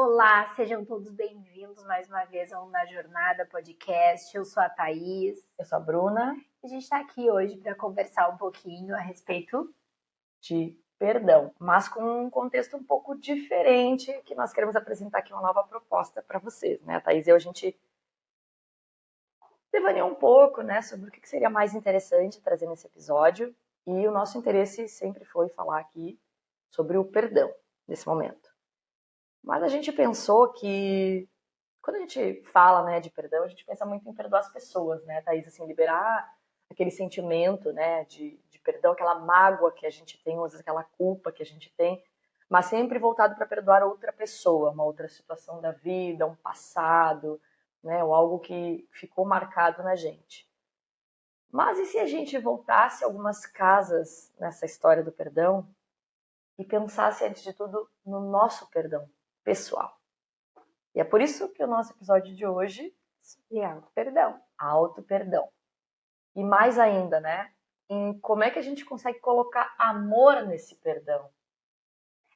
Olá, sejam todos bem-vindos mais uma vez ao Na Jornada Podcast. Eu sou a Thaís. Eu sou a Bruna. A gente está aqui hoje para conversar um pouquinho a respeito de perdão, mas com um contexto um pouco diferente, que nós queremos apresentar aqui uma nova proposta para vocês, né? A Thaís e eu, a gente devaneou um pouco, né, sobre o que seria mais interessante trazer nesse episódio, e o nosso interesse sempre foi falar aqui sobre o perdão, nesse momento. Mas a gente pensou que, quando a gente fala, né, de perdão, a gente pensa muito em perdoar as pessoas, né, Thaís, assim, liberar aquele sentimento, né, de perdão, aquela mágoa que a gente tem, ou às vezes aquela culpa que a gente tem, mas sempre voltado para perdoar outra pessoa, uma outra situação da vida, um passado, né, ou algo que ficou marcado na gente. Mas e se a gente voltasse algumas casas nessa história do perdão e pensasse, antes de tudo, no nosso perdão pessoal? E é por isso que o nosso episódio de hoje é auto-perdão. Auto-perdão. E mais ainda, né? Em como é que a gente consegue colocar amor nesse perdão.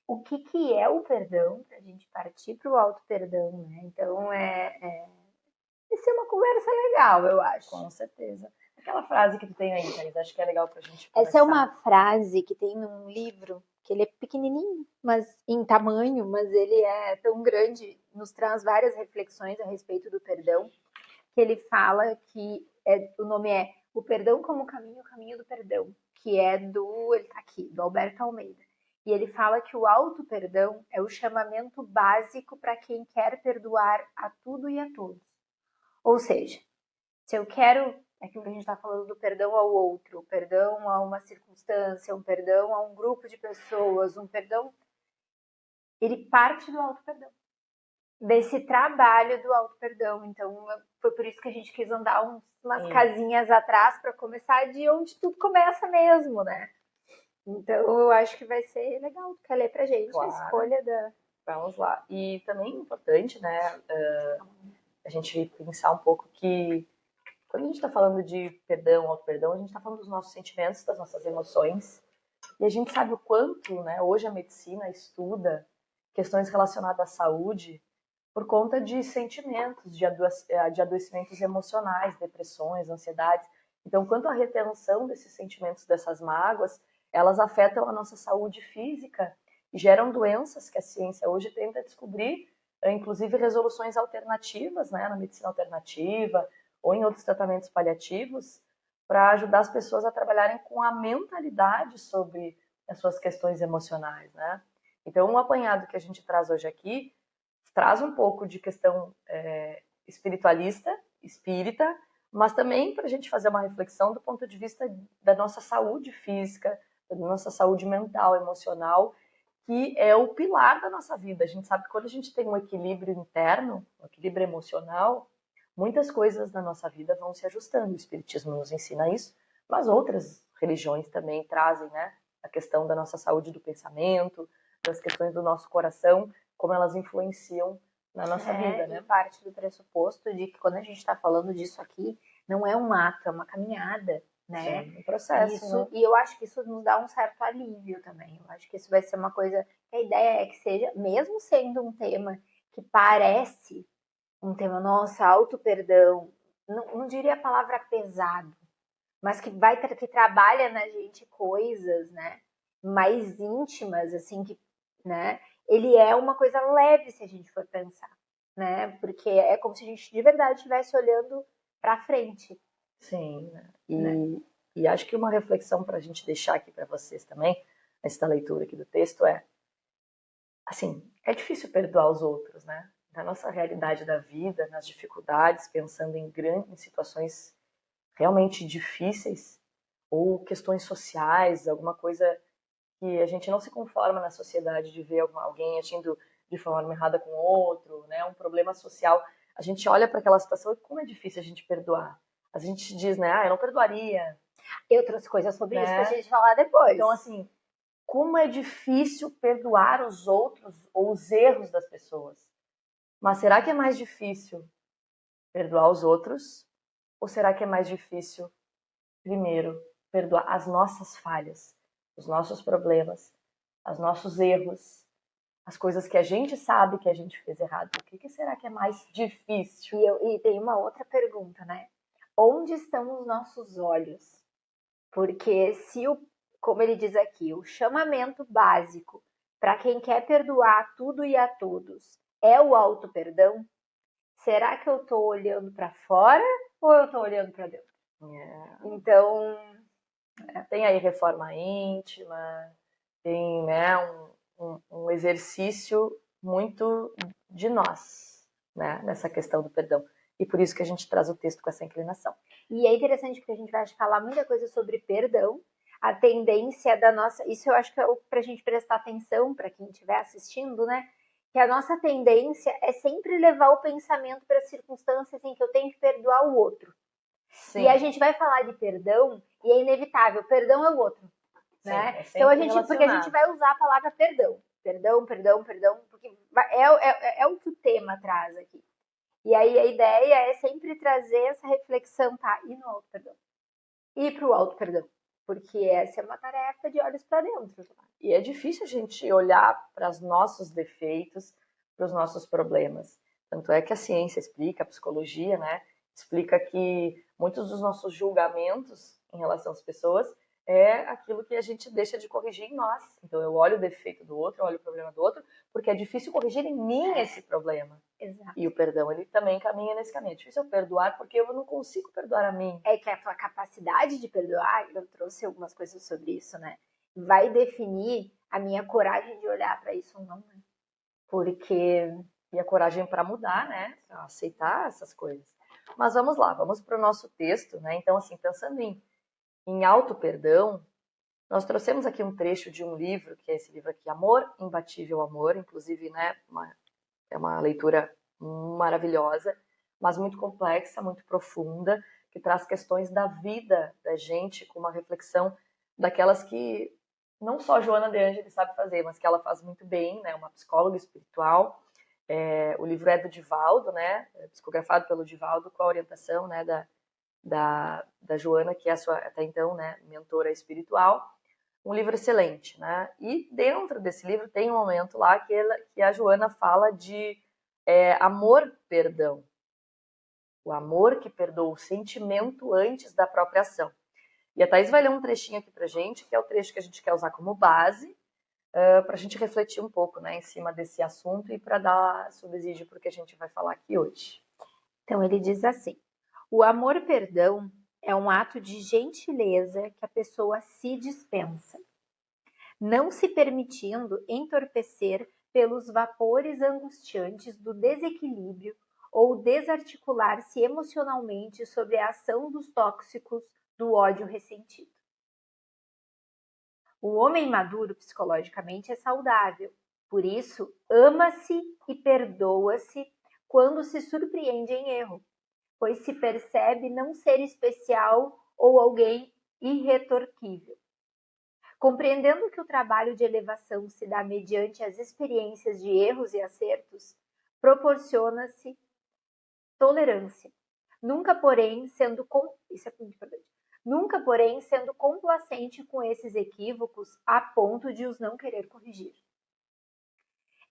O que é o perdão, para a gente partir para o auto-perdão, né? Então, isso é uma conversa legal, eu acho. Com certeza. Aquela frase que tu tem aí, Thaís, acho que é legal pra gente conversar. Essa é uma frase que tem num livro, que ele é pequenininho, mas em tamanho, mas ele é tão grande, nos traz várias reflexões a respeito do perdão, que ele fala que o nome é O Perdão como Caminho, o Caminho do Perdão, que é ele tá aqui, do Alberto Almeida. E ele fala que o auto-perdão é o chamamento básico para quem quer perdoar a tudo e a todos. Ou seja, se eu quero, aquilo que a gente está falando do perdão ao outro, o perdão a uma circunstância, um perdão a um grupo de pessoas, um perdão, ele parte do auto-perdão, desse trabalho do auto-perdão. Então, foi por isso que a gente quis andar umas casinhas atrás para começar de onde tudo começa mesmo, né? Então, eu acho que vai ser legal. Tu quer ler pra gente a escolha da... Vamos lá. E também é importante, né, a gente pensar um pouco que quando a gente está falando de perdão, auto-perdão, a gente está falando dos nossos sentimentos, das nossas emoções. E a gente sabe o quanto, né, hoje a medicina estuda questões relacionadas à saúde por conta de sentimentos, de adoecimentos emocionais, depressões, ansiedades. Então, quanto à retenção desses sentimentos, dessas mágoas, elas afetam a nossa saúde física e geram doenças que a ciência hoje tenta descobrir, inclusive resoluções alternativas, né, na medicina alternativa ou em outros tratamentos paliativos, para ajudar as pessoas a trabalharem com a mentalidade sobre as suas questões emocionais, né? Então, um apanhado que a gente traz hoje aqui traz um pouco de questão espiritualista, espírita, mas também para a gente fazer uma reflexão do ponto de vista da nossa saúde física, da nossa saúde mental, emocional, que é o pilar da nossa vida. A gente sabe que quando a gente tem um equilíbrio interno, um equilíbrio emocional, muitas coisas na nossa vida vão se ajustando. O Espiritismo nos ensina isso, mas outras religiões também trazem, né, a questão da nossa saúde do pensamento, das questões do nosso coração, como elas influenciam na nossa vida, né? E parte do pressuposto de que quando a gente está falando disso aqui, não é um ato, é uma caminhada, né? Sim, um processo, isso, né? E eu acho que isso nos dá um certo alívio também. Eu acho que isso vai ser uma coisa... A ideia é que seja, mesmo sendo um tema que parece um tema, nossa, auto-perdão, não diria a palavra pesado, mas que trabalha na gente coisas, né, mais íntimas, assim, que, né, ele é uma coisa leve se a gente for pensar, né, porque é como se a gente de verdade estivesse olhando para frente. Sim, e acho que uma reflexão para a gente deixar aqui para vocês também, nessa leitura aqui do texto, assim, é difícil perdoar os outros, né? Na nossa realidade da vida, nas dificuldades, pensando em grandes situações realmente difíceis, ou questões sociais, alguma coisa que a gente não se conforma na sociedade de ver alguém agindo de forma errada com outro, né? Um problema social. A gente olha para aquela situação e como é difícil a gente perdoar. A gente diz, né? Eu não perdoaria. E outras coisas sobre né? isso pra gente falar depois. Então, assim, como é difícil perdoar os outros ou os erros das pessoas. Mas será que é mais difícil perdoar os outros? Ou será que é mais difícil, primeiro, perdoar as nossas falhas, os nossos problemas, os nossos erros, as coisas que a gente sabe que a gente fez errado. O que será que é mais difícil? E tem uma outra pergunta, né? Onde estão os nossos olhos? Porque como ele diz aqui, o chamamento básico para quem quer perdoar tudo e a todos é o auto-perdão, será que eu estou olhando para fora ou eu estou olhando para dentro? Então, tem aí reforma íntima, tem, né, um exercício muito de nós, né, nessa questão do perdão. E por isso que a gente traz o texto com essa inclinação. E é interessante porque a gente vai falar muita coisa sobre perdão, a tendência da nossa. Isso eu acho que é para a gente prestar atenção, para quem estiver assistindo, né? Que a nossa tendência é sempre levar o pensamento para circunstâncias em que eu tenho que perdoar o outro. Sim. E a gente vai falar de perdão e é inevitável, perdão é o outro. Sim, né? Então porque a gente vai usar a palavra perdão. Perdão, porque é o que o tema traz aqui. E aí a ideia é sempre trazer essa reflexão, tá? E no auto-perdão? E pro auto-perdão? Porque essa é uma tarefa de olhos para dentro. E é difícil a gente olhar para os nossos defeitos, para os nossos problemas. Tanto é que a ciência explica, a psicologia, né? Explica que muitos dos nossos julgamentos em relação às pessoas é aquilo que a gente deixa de corrigir em nós. Então eu olho o defeito do outro, eu olho o problema do outro, porque é difícil corrigir em mim esse problema. Exato. E o perdão, ele também caminha nesse caminho. É difícil eu perdoar porque eu não consigo perdoar a mim. É que a tua capacidade de perdoar, eu trouxe algumas coisas sobre isso, né? Vai definir a minha coragem de olhar para isso ou não, né? Porque... E a coragem para mudar, né? Pra aceitar essas coisas. Mas vamos lá, vamos para o nosso texto, né? Então, assim, pensando em auto-perdão, nós trouxemos aqui um trecho de um livro, que é esse livro aqui, Amor, Imbatível Amor, inclusive, né? É uma leitura maravilhosa, mas muito complexa, muito profunda, que traz questões da vida da gente com uma reflexão daquelas que não só a Joana de Ângeles sabe fazer, mas que ela faz muito bem, né? Uma psicóloga espiritual. O livro é do Divaldo, né? Psicografado pelo Divaldo, com a orientação, né, da Joana, que é a sua, até então, né, mentora espiritual. Um livro excelente, né? E dentro desse livro tem um momento lá que a Joana fala de amor-perdão. O amor que perdoa, o sentimento antes da própria ação. E a Thaís vai ler um trechinho aqui pra gente, que é o trecho que a gente quer usar como base, para a gente refletir um pouco, né, em cima desse assunto e para dar subsídio para o que a gente vai falar aqui hoje. Então ele diz assim: o amor-perdão é um ato de gentileza que a pessoa se dispensa, não se permitindo entorpecer pelos vapores angustiantes do desequilíbrio ou desarticular-se emocionalmente sob a ação dos tóxicos do ódio ressentido. O homem maduro psicologicamente é saudável, por isso ama-se e perdoa-se quando se surpreende em erro, pois se percebe não ser especial ou alguém irretorquível. Compreendendo que o trabalho de elevação se dá mediante as experiências de erros e acertos, proporciona-se tolerância, nunca porém sendo isso é muito importante. Nunca, porém, sendo complacente com esses equívocos a ponto de os não querer corrigir.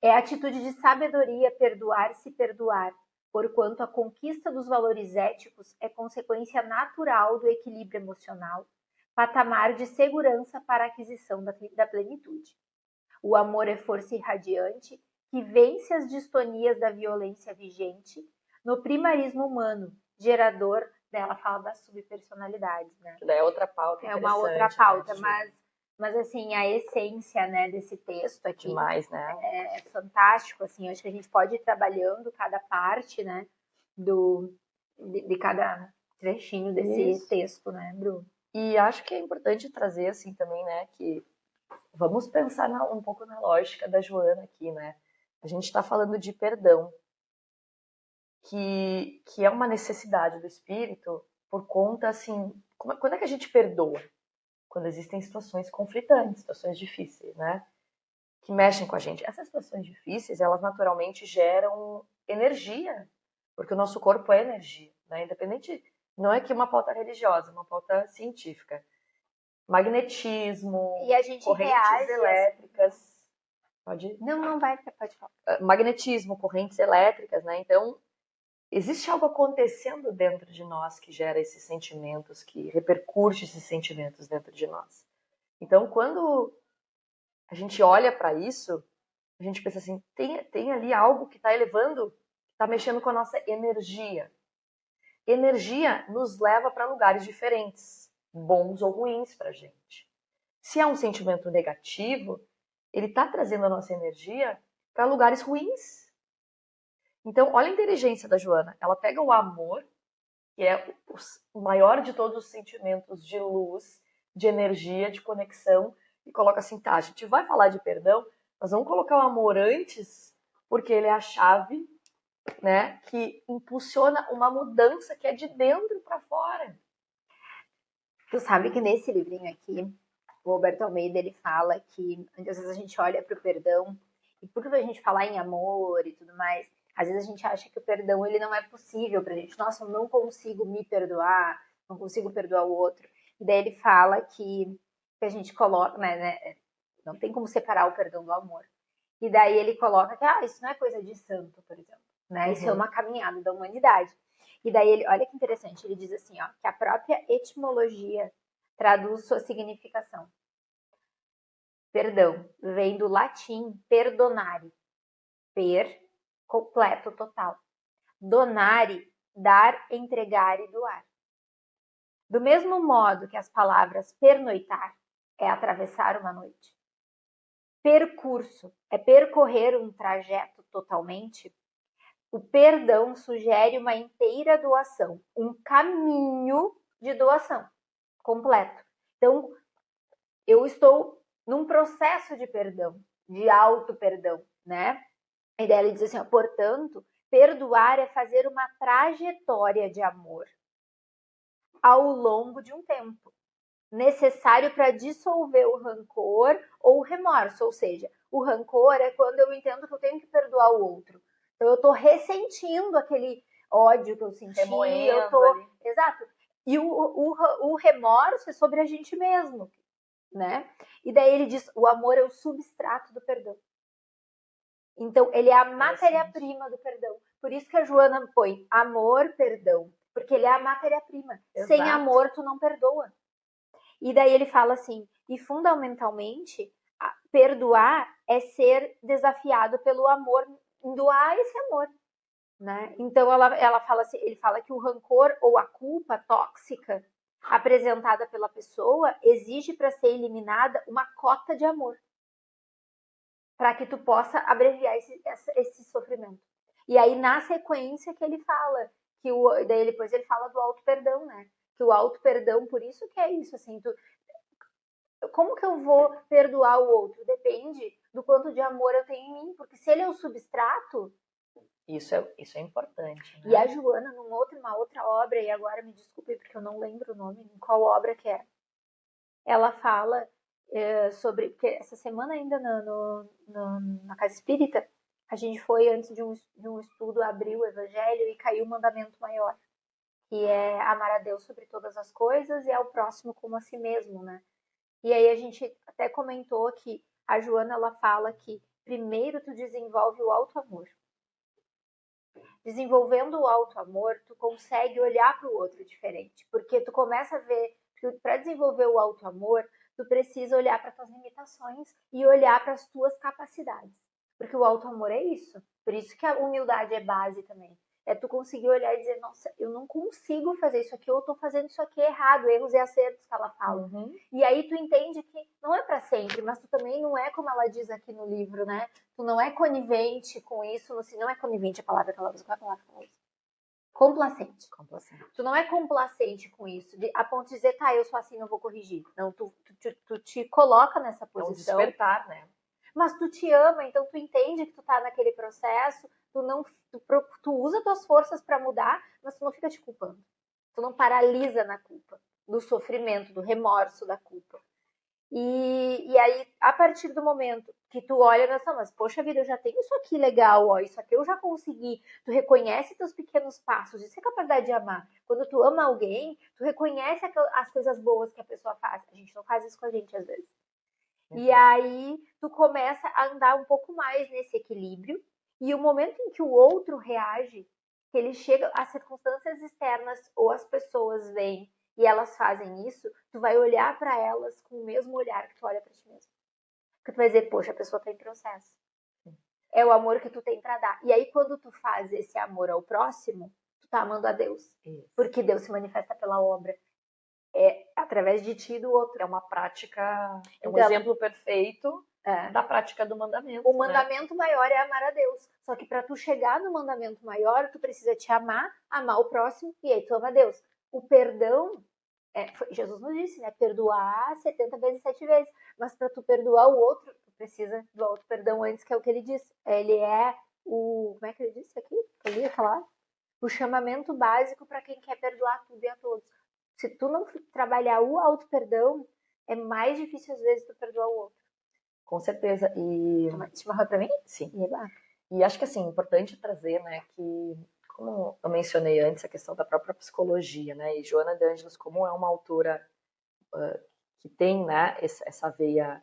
É atitude de sabedoria perdoar-se perdoar, porquanto a conquista dos valores éticos é consequência natural do equilíbrio emocional, patamar de segurança para a aquisição da plenitude. O amor é força irradiante que vence as distonias da violência vigente no primarismo humano, gerador dela fala das subpersonalidades, né? Que daí é outra pauta. É uma outra pauta, né? mas assim, a essência, né, desse texto aqui demais, né? É fantástico, assim, acho que a gente pode ir trabalhando cada parte, né, de cada trechinho desse texto, né, Bruno? E acho que é importante trazer, assim, também, né, que vamos pensar um pouco na lógica da Joana aqui, né? A gente está falando de perdão, que é uma necessidade do espírito por conta, assim, quando é que a gente perdoa? Quando existem situações conflitantes, situações difíceis, né? Que mexem com a gente. Essas situações difíceis, elas naturalmente geram energia, porque o nosso corpo é energia, né? Independente, não é que uma pauta religiosa, uma pauta científica. Magnetismo, e a gente correntes elétricas. Pode. Não vai, pode falar. Magnetismo, correntes elétricas, né? Então, existe algo acontecendo dentro de nós que gera esses sentimentos, que repercute esses sentimentos dentro de nós. Então, quando a gente olha para isso, a gente pensa assim, tem ali algo que está elevando, que está mexendo com a nossa energia. Energia nos leva para lugares diferentes, bons ou ruins para a gente. Se é um sentimento negativo, ele está trazendo a nossa energia para lugares ruins. Então, olha a inteligência da Joana. Ela pega o amor, que é o maior de todos os sentimentos de luz, de energia, de conexão, e coloca assim, tá, a gente vai falar de perdão, mas vamos colocar o amor antes, porque ele é a chave, né, que impulsiona uma mudança que é de dentro para fora. Tu sabe que nesse livrinho aqui, o Alberto Almeida, ele fala que às vezes a gente olha para o perdão, e por a gente falar em amor e tudo mais, às vezes a gente acha que o perdão ele não é possível pra gente. Nossa, eu não consigo me perdoar, não consigo perdoar o outro. E daí ele fala que a gente coloca, né, não tem como separar o perdão do amor. E daí ele coloca que isso não é coisa de santo, por exemplo, né? Isso é uma caminhada da humanidade. E daí ele, olha que interessante, ele diz assim, ó, que a própria etimologia traduz sua significação. Perdão vem do latim perdonare, per, completo, total. Donare, dar, entregar e doar. Do mesmo modo que as palavras pernoitar é atravessar uma noite, percurso é percorrer um trajeto totalmente, o perdão sugere uma inteira doação, um caminho de doação completo. Então, eu estou num processo de perdão, de auto-perdão, né? E daí ele diz assim, ó, portanto, perdoar é fazer uma trajetória de amor ao longo de um tempo, necessário para dissolver o rancor ou o remorso, ou seja, o rancor é quando eu entendo que eu tenho que perdoar o outro. Então eu estou ressentindo aquele ódio que eu senti, eu tô, ali. Exato. E o remorso é sobre a gente mesmo, né? E daí ele diz, o amor é o substrato do perdão. Então, ele é a matéria-prima do perdão. Por isso que a Joana põe amor, perdão. Porque ele é a matéria-prima. Sem amor, tu não perdoa. E daí ele fala assim, e fundamentalmente, perdoar é ser desafiado pelo amor, em doar esse amor. Né? Então, ela fala assim, ele fala que o rancor ou a culpa tóxica apresentada pela pessoa exige para ser eliminada uma cota de amor, para que tu possa abreviar esse sofrimento. E aí, na sequência que ele fala, daí depois ele fala do auto-perdão, né? Que o auto-perdão, por isso que é isso, assim, como que eu vou perdoar o outro? Depende do quanto de amor eu tenho em mim, porque se ele é o substrato... Isso é importante, né? E a Joana, uma outra obra, e agora me desculpe porque eu não lembro o nome, em qual obra que é, ela fala sobre, porque essa semana ainda na Casa Espírita, a gente foi antes de um estudo abrir o Evangelho e caiu o mandamento maior, que é amar a Deus sobre todas as coisas e ao próximo como a si mesmo, né? E aí a gente até comentou que a Joana, ela fala que primeiro tu desenvolve o auto-amor. Desenvolvendo o auto-amor, tu consegue olhar para o outro diferente, porque tu começa a ver que para desenvolver o auto-amor, tu precisa olhar para tuas limitações e olhar para as tuas capacidades, porque o auto-amor é isso. Por isso que a humildade é base também. É tu conseguir olhar e dizer, nossa, eu não consigo fazer isso aqui, eu tô fazendo isso aqui errado, erros e acertos que ela fala. E aí tu entende que não é para sempre, mas tu também não é como ela diz aqui no livro, né? Tu não é conivente com isso, assim, não é conivente a palavra que ela usa, qual é a palavra que ela usa? Complacente. Tu não é complacente com isso, a ponto de dizer, tá, eu sou assim, não vou corrigir. Não, tu te coloca nessa posição. É um despertar, né? Mas tu te ama, então tu entende que tu tá naquele processo, tu usa tuas forças para mudar, mas tu não fica te culpando. Tu não paralisa na culpa, do sofrimento, do remorso da culpa. E aí, a partir do momento que tu olha, mas poxa vida, eu já tenho isso aqui legal, ó, isso aqui eu já consegui. Tu reconhece teus pequenos passos, isso é capacidade de amar. Quando tu ama alguém, tu reconhece as coisas boas que a pessoa faz. A gente não faz isso com a gente às vezes. E aí tu começa a andar um pouco mais nesse equilíbrio. E o momento em que o outro reage, que ele chega, as circunstâncias externas ou as pessoas vêm e elas fazem isso, tu vai olhar para elas com o mesmo olhar que tu olha para ti mesmo. Porque tu vai dizer, poxa, a pessoa tá em processo. É o amor que tu tem para dar. E aí quando tu faz esse amor ao próximo, tu tá amando a Deus. Isso. Porque Deus se manifesta pela obra. É através de ti e do outro. É uma prática, é um Então, exemplo perfeito da prática do mandamento. O mandamento maior é amar a Deus. Só que para tu chegar no mandamento maior, tu precisa te amar, amar o próximo e aí tu ama a Deus. O perdão, Jesus nos disse, né? Perdoar 70 vezes, 7 vezes. Mas para tu perdoar o outro, tu precisa do outro perdão antes, que é o que ele disse. Ele é o. Como é que ele disse aqui? Eu ia falar. O chamamento básico para quem quer perdoar tudo e a todos. Se tu não trabalhar o auto-perdão, é mais difícil às vezes tu perdoar o outro. Com certeza. E chimarrão pra mim? sim. E acho que assim, é importante trazer, né, que como eu mencionei antes a questão da própria psicologia, né, e Joana de Ângeles, como é uma autora que tem, né, essa veia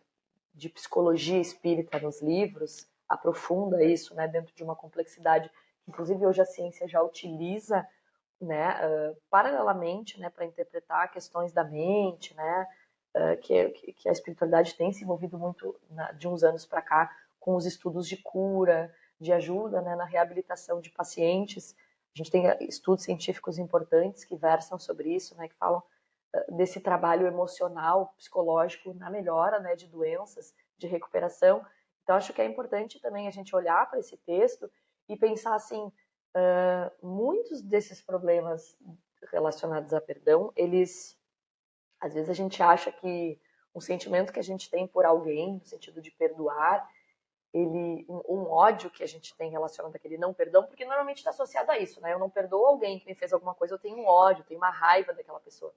de psicologia espírita nos livros, aprofunda isso, né, dentro de uma complexidade que inclusive hoje a ciência já utiliza, né, paralelamente, né, para interpretar questões da mente, né, que a espiritualidade tem se envolvido muito de uns anos para cá com os estudos de cura, de ajuda, né, na reabilitação de pacientes. A gente tem estudos científicos importantes que versam sobre isso, né, que falam desse trabalho emocional, psicológico na melhora, né, de doenças, de recuperação. Então acho que é importante também a gente olhar para esse texto e pensar assim, muitos desses problemas relacionados a perdão, eles às vezes a gente acha que um sentimento que a gente tem por alguém, no sentido de perdoar, um ódio que a gente tem relacionado àquele não perdão, porque normalmente está associado a isso, né? Eu não perdoo alguém que me fez alguma coisa, eu tenho um ódio, eu tenho uma raiva daquela pessoa.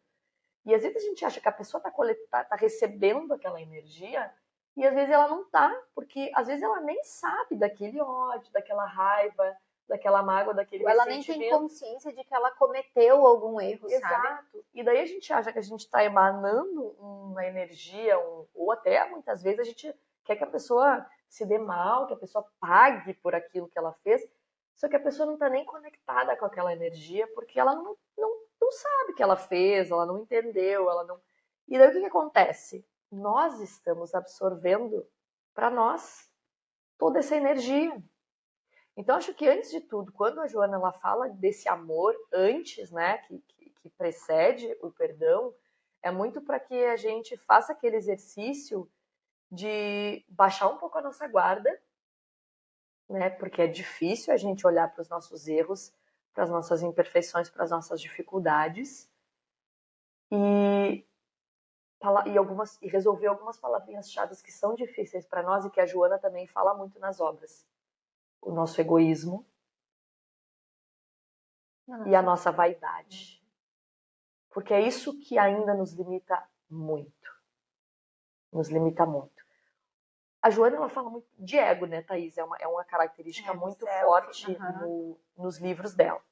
E às vezes a gente acha que a pessoa tá recebendo aquela energia e às vezes ela não tá, porque às vezes ela nem sabe daquele ódio, daquela raiva, daquela mágoa, daquele ela ressentimento. nem tem consciência de que ela cometeu algum erro, Exato. sabe? E daí a gente acha que a gente está emanando uma energia, ou até muitas vezes a gente quer que a pessoa se dê mal, que a pessoa pague por aquilo que ela fez, só que a pessoa não está nem conectada com aquela energia porque ela não sabe o que ela fez, ela não entendeu, ela não. E daí o que acontece? Nós estamos absorvendo para nós toda essa energia. Então, acho que antes de tudo, quando a Joana ela fala desse amor antes, né, que precede o perdão, é muito para que a gente faça aquele exercício de baixar um pouco a nossa guarda, né, porque é difícil a gente olhar para os nossos erros, para as nossas imperfeições, para as nossas dificuldades e e resolver algumas palavrinhas-chave que são difíceis para nós e que a Joana também fala muito nas obras. O nosso egoísmo, e a nossa vaidade. Porque é isso que ainda nos limita muito. Nos limita muito. A Joana ela fala muito de ego, né, Thaís? É uma característica muito forte nos livros dela.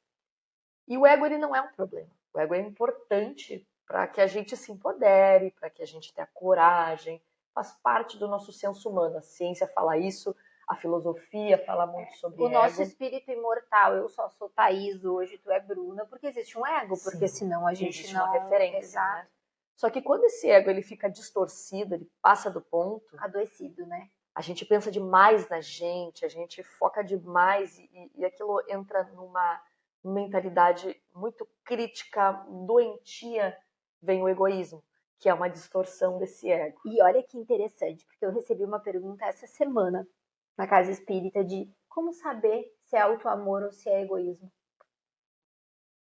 E o ego ele não é um problema. O ego é importante para que a gente se empodere, para que a gente tenha coragem. Faz parte do nosso senso humano. A ciência fala isso, a filosofia fala muito sobre o ego. nosso espírito imortal. Eu só sou Thaís hoje, tu é Bruna, porque existe um ego, porque senão a gente existe não... uma referência, né? Só que quando esse ego ele fica distorcido, ele passa do ponto, adoecido, né? A gente pensa demais na gente, a gente foca demais e aquilo entra numa mentalidade muito crítica, doentia, vem o egoísmo, que é uma distorção desse ego. E olha que interessante, porque eu recebi uma pergunta essa semana na Casa Espírita de como saber se é auto-amor ou se é egoísmo.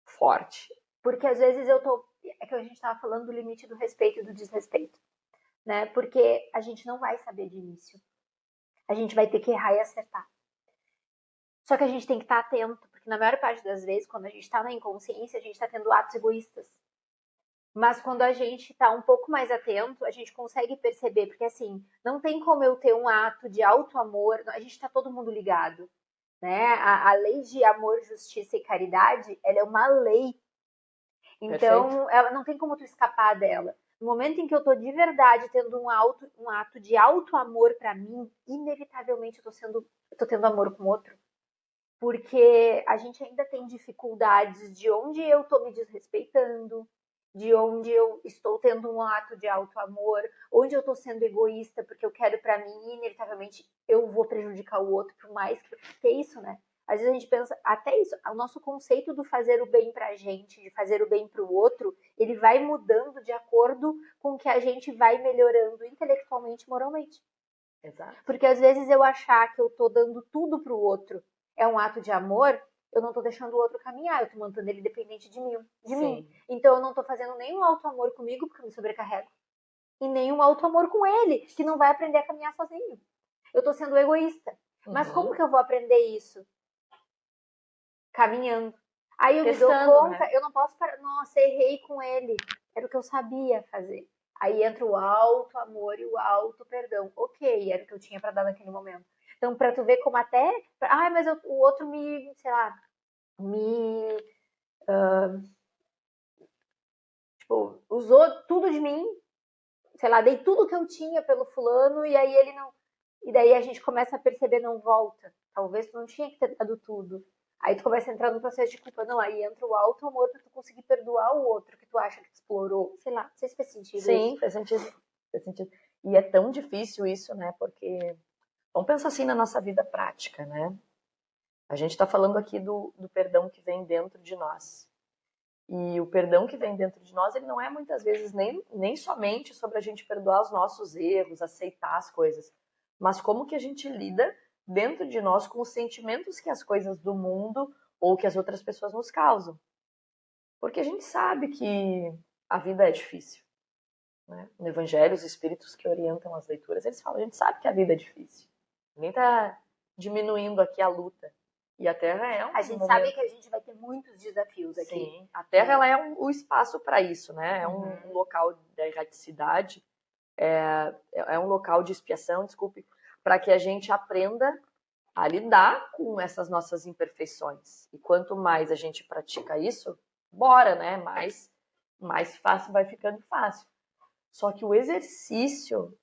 Forte. Porque às vezes é que a gente estava falando do limite do respeito e do desrespeito, né? Porque a gente não vai saber de início. A gente vai ter que errar e acertar. Só que a gente tem que estar atento, porque na maior parte das vezes, quando a gente está na inconsciência, a gente está tendo atos egoístas. Mas quando a gente está um pouco mais atento, a gente consegue perceber, porque assim, não tem como eu ter um ato de auto-amor, a gente está todo mundo ligado, né? A lei de amor, justiça e caridade, ela é uma lei. Então, ela não tem como tu escapar dela. No momento em que eu tô de verdade tendo um ato de auto-amor pra mim, inevitavelmente eu tô tendo amor com o outro. Porque a gente ainda tem dificuldades de onde eu tô me desrespeitando, de onde eu estou tendo um ato de auto-amor, onde eu tô sendo egoísta porque eu quero pra mim e inevitavelmente eu vou prejudicar o outro, por mais que é isso, né? Às vezes a gente pensa, até isso, o nosso conceito do fazer o bem pra gente, de fazer o bem pro outro, ele vai mudando de acordo com que a gente vai melhorando intelectualmente e moralmente. Exato. Porque às vezes eu achar que eu tô dando tudo pro outro é um ato de amor, eu não tô deixando o outro caminhar, eu tô mantendo ele dependente de mim. Então eu não tô fazendo nenhum auto-amor comigo, porque eu me sobrecarrego. E nenhum auto-amor com ele, que não vai aprender a caminhar sozinho. Eu tô sendo egoísta. Mas como que eu vou aprender isso? Caminhando. Aí eu me dou conta, né? Eu não posso parar. Nossa, errei com ele. Era o que eu sabia fazer. Aí entra o auto-amor e o auto-perdão. Ok, era o que eu tinha pra dar naquele momento. Então, pra tu ver como até. Ah, mas o outro me, sei lá, me. Tipo, usou tudo de mim. Sei lá, dei tudo que eu tinha pelo fulano e aí ele não. E daí a gente começa a perceber, não volta. Talvez tu não tinha que ter dado tudo. Aí tu começa a entrar no processo de culpa. Não, aí entra o alto amor pra tu conseguir perdoar o outro que tu acha que te explorou. Sei lá, não sei se faz sentido. Sim, isso. faz sentido. Faz sentido. E é tão difícil isso, né? Porque vamos pensar assim na nossa vida prática, né? A gente está falando aqui do perdão que vem dentro de nós. E o perdão que vem dentro de nós, ele não é muitas vezes nem somente sobre a gente perdoar os nossos erros, aceitar as coisas, mas como que a gente lida dentro de nós com os sentimentos que as coisas do mundo ou que as outras pessoas nos causam. Porque a gente sabe que a vida é difícil. Né? No Evangelho, os espíritos que orientam as leituras, eles falam, a gente sabe que a vida é difícil. Ninguém está diminuindo aqui a luta. E a Terra é um A gente momento... sabe que a gente vai ter muitos desafios aqui. Sim, a Terra ela é o espaço para isso, né? É um local da erraticidade, é um local de expiação, desculpe, para que a gente aprenda a lidar com essas nossas imperfeições. E quanto mais a gente pratica isso, bora, né? Mais fácil vai ficando fácil. Só que o exercício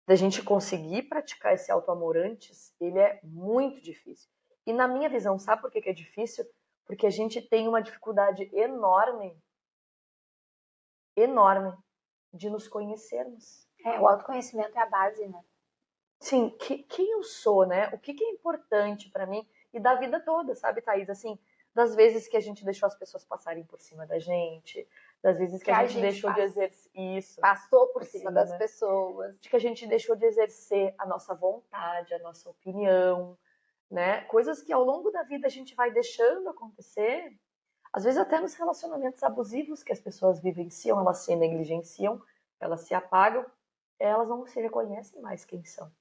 da gente conseguir praticar esse auto-amor antes, ele é muito difícil. E na minha visão, sabe por que é difícil? Porque a gente tem uma dificuldade enorme, enorme, de nos conhecermos. O autoconhecimento é a base, né? Sim, quem eu sou, né? O que é importante para mim e da vida toda, sabe, Thaís? Assim, das vezes que a gente deixou as pessoas passarem por cima da gente, das vezes que a gente deixou de exercer isso. Passou por cima das pessoas. De que a gente deixou de exercer a nossa vontade, a nossa opinião, né? Coisas que ao longo da vida a gente vai deixando acontecer. Às vezes até nos relacionamentos abusivos que as pessoas vivenciam, elas se negligenciam, elas se apagam, elas não se reconhecem mais quem são.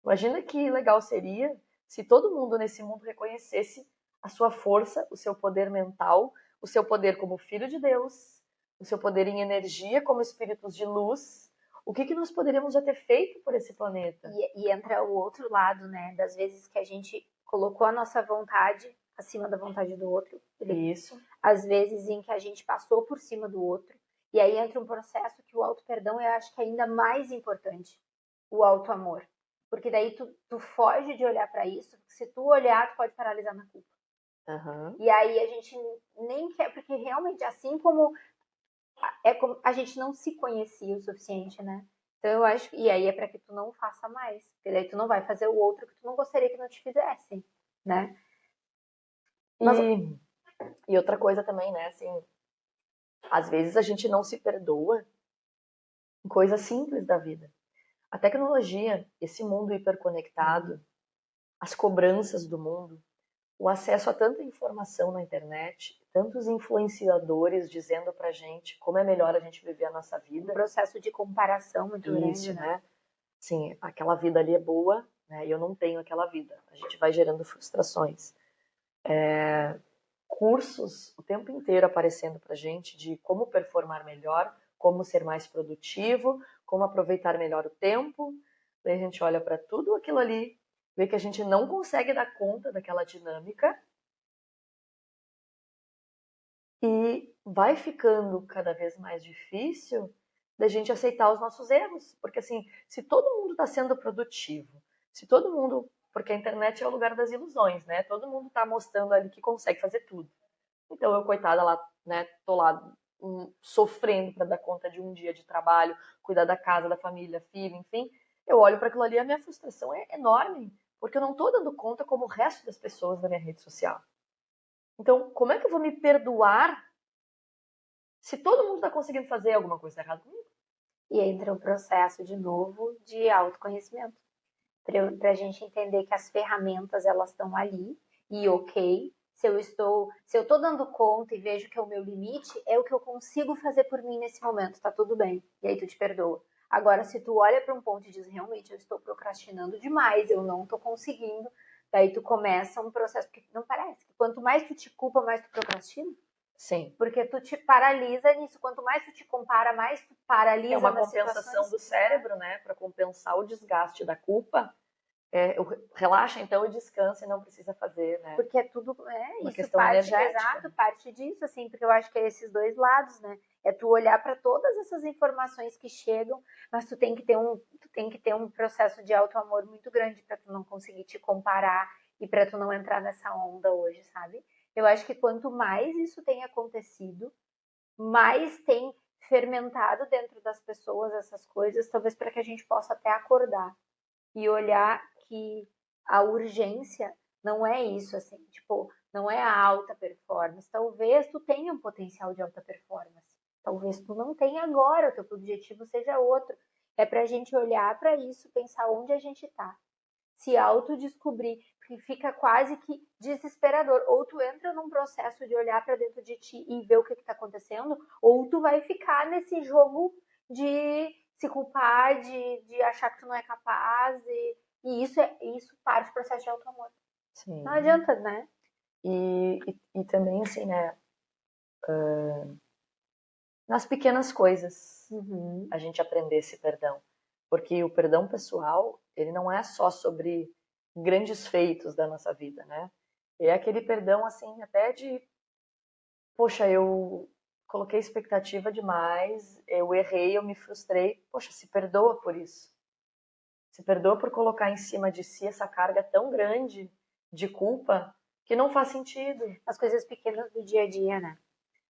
Imagina que legal seria se todo mundo nesse mundo reconhecesse a sua força, o seu poder mental, o seu poder como filho de Deus, o seu poder em energia como espíritos de luz. O que nós poderíamos já ter feito por esse planeta? E entra o outro lado, né? Das vezes que a gente colocou a nossa vontade acima da vontade do outro. Isso. Às vezes em que a gente passou por cima do outro. E aí entra um processo que o auto-perdão eu acho que é ainda mais importante. O auto-amor. Porque daí tu foge de olhar para isso. Se tu olhar, tu pode paralisar na culpa. E aí a gente nem quer, porque realmente, assim como a gente não se conhecia o suficiente, né? Então eu acho, e aí é para que tu não faça mais, porque daí tu não vai fazer o outro que tu não gostaria que não te fizessem, né? E outra coisa também, né, assim, às vezes a gente não se perdoa em coisas simples da vida. A tecnologia, esse mundo hiperconectado, as cobranças do mundo, o acesso a tanta informação na internet, tantos influenciadores dizendo pra gente como é melhor a gente viver a nossa vida. Um processo de comparação muito grande, né? Sim, aquela vida ali é boa, né? E eu não tenho aquela vida. A gente vai gerando frustrações. Cursos o tempo inteiro aparecendo pra gente de como performar melhor, como ser mais produtivo, como aproveitar melhor o tempo. Daí a gente olha para tudo aquilo ali, vê que a gente não consegue dar conta daquela dinâmica e vai ficando cada vez mais difícil da gente aceitar os nossos erros. Porque assim, se todo mundo está sendo produtivo, se todo mundo. Porque a internet é o lugar das ilusões, né? Todo mundo está mostrando ali que consegue fazer tudo. Então eu, coitada, lá, né, tô lá sofrendo para dar conta de um dia de trabalho, cuidar da casa, da família, filho, enfim. Eu olho para aquilo ali e a minha frustração é enorme, porque eu não tô dando conta como o resto das pessoas da minha rede social. Então, como é que eu vou me perdoar se todo mundo está conseguindo fazer alguma coisa errada comigo? E entra o processo de novo de autoconhecimento. Para a gente entender que as ferramentas elas estão ali e ok, se eu estou dando conta e vejo que é o meu limite, é o que eu consigo fazer por mim nesse momento, tá tudo bem. E aí tu te perdoa. Agora, se tu olha para um ponto e diz, realmente, eu estou procrastinando demais, eu não estou conseguindo, daí tu começa um processo, porque não parece, que quanto mais tu te culpa, mais tu procrastina. Sim. Porque tu te paralisa nisso. Quanto mais tu te compara, mais tu paralisa É uma nas compensação situações. do cérebro, né, para compensar o desgaste da culpa. Relaxa então e descansa e não precisa fazer, né? Porque é tudo, Uma isso questão parte, energética. exato, parte disso, assim, porque eu acho que é esses dois lados, né? É tu olhar para todas essas informações que chegam, mas tu tem que ter um processo de auto-amor muito grande para tu não conseguir te comparar e para tu não entrar nessa onda hoje, sabe? Eu acho que quanto mais isso tem acontecido, mais tem fermentado dentro das pessoas essas coisas, talvez para que a gente possa até acordar e olhar que a urgência não é isso, assim, tipo, não é a alta performance. Talvez tu tenha um potencial de alta performance. Talvez tu não tenha agora, o teu objetivo seja outro. É pra gente olhar para isso, pensar onde a gente tá. Se autodescobrir, que fica quase que desesperador. Ou tu entra num processo de olhar para dentro de ti e ver o que está acontecendo, ou tu vai ficar nesse jogo de se culpar, de achar que tu não é capaz, e isso parte do processo de auto-amor. Não Sim. adianta, né? E também, assim, né, nas pequenas coisas, a gente aprender esse perdão. Porque o perdão pessoal, ele não é só sobre grandes feitos da nossa vida, né? É aquele perdão, assim, até de, poxa, eu coloquei expectativa demais, eu errei, eu me frustrei. Poxa, se perdoa por isso. Se perdoa por colocar em cima de si essa carga tão grande de culpa que não faz sentido. As coisas pequenas do dia a dia, né?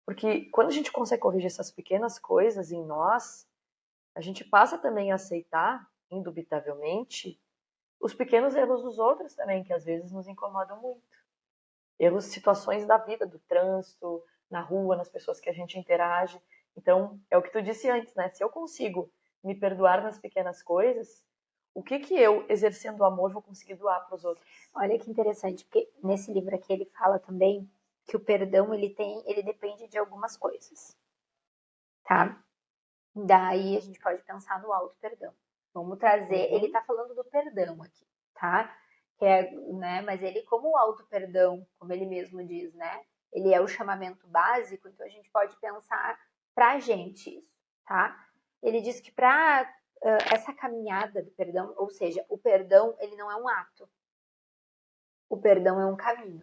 Porque quando a gente consegue corrigir essas pequenas coisas em nós, a gente passa também a aceitar, indubitavelmente, os pequenos erros dos outros também, que às vezes nos incomodam muito. Erros, situações da vida, do trânsito, na rua, nas pessoas que a gente interage. Então, é o que tu disse antes, né? Se eu consigo me perdoar nas pequenas coisas, o que que eu, exercendo o amor, vou conseguir doar para os outros? Olha que interessante, porque nesse livro aqui ele fala também que o perdão ele depende de algumas coisas, tá? Daí a gente pode pensar no auto-perdão. Vamos trazer, ele tá falando do perdão aqui, tá? Que é, né, mas ele como o auto-perdão, como ele mesmo diz, né? Ele é o chamamento básico, então a gente pode pensar pra gente isso, tá? Ele diz que para essa caminhada do perdão, ou seja, o perdão, ele não é um ato. O perdão é um caminho.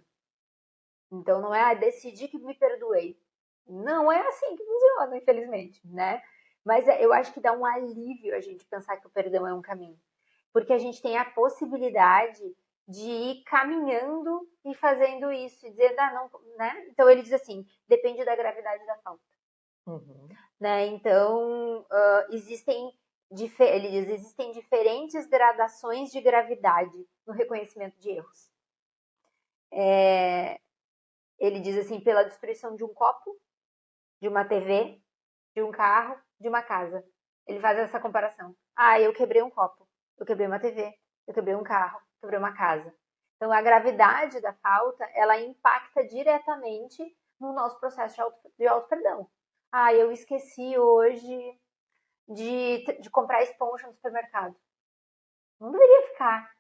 Então não é decidir que me perdoei. Não é assim que funciona, infelizmente, né? Mas eu acho que dá um alívio a gente pensar que o perdão é um caminho. Porque a gente tem a possibilidade de ir caminhando e fazendo isso, e dizer, ah, não, né? Então ele diz assim, depende da gravidade da falta. Né? Então, ele diz, existem diferentes gradações de gravidade no reconhecimento de erros. Ele diz assim, pela destruição de um copo, de uma TV, de um carro, de uma casa. Ele faz essa comparação. Ah, eu quebrei um copo, eu quebrei uma TV, eu quebrei um carro, eu quebrei uma casa. Então, a gravidade da falta, ela impacta diretamente no nosso processo de auto-perdão. Ah, eu esqueci hoje de comprar esponja no supermercado. Não deveria ficar.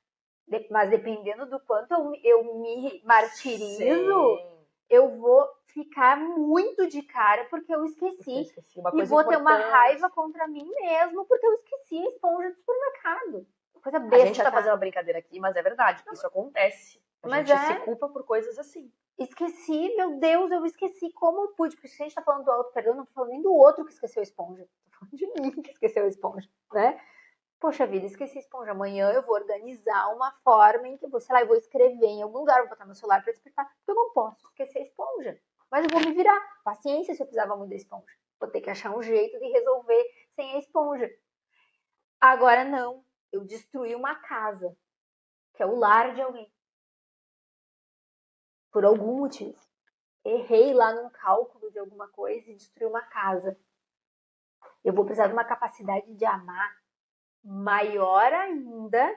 Mas dependendo do quanto eu me martirizo, sim, eu vou ficar muito de cara porque eu esqueci. E vou ter uma raiva contra mim mesmo porque eu esqueci a esponja do supermercado. Coisa besta, a gente tá fazendo uma brincadeira aqui, mas é verdade. Isso acontece. A gente se culpa por coisas assim. esqueci, meu Deus, eu esqueci como eu pude, porque se a gente tá falando do auto-perdão, não tô falando nem do outro que esqueceu a esponja, tô falando de mim que esqueceu a esponja, né? Poxa vida, esqueci a esponja. Amanhã eu vou organizar uma forma em que, sei lá, eu vou escrever em algum lugar, vou botar meu celular para despertar, porque eu não posso esquecer a esponja. Mas eu vou me virar. Paciência se eu precisava muito da esponja. Vou ter que achar um jeito de resolver sem a esponja. Agora não. Eu destruí uma casa, que é o lar de alguém. Por algum motivo. Errei lá num cálculo de alguma coisa e destruí uma casa. Eu vou precisar de uma capacidade de amar maior ainda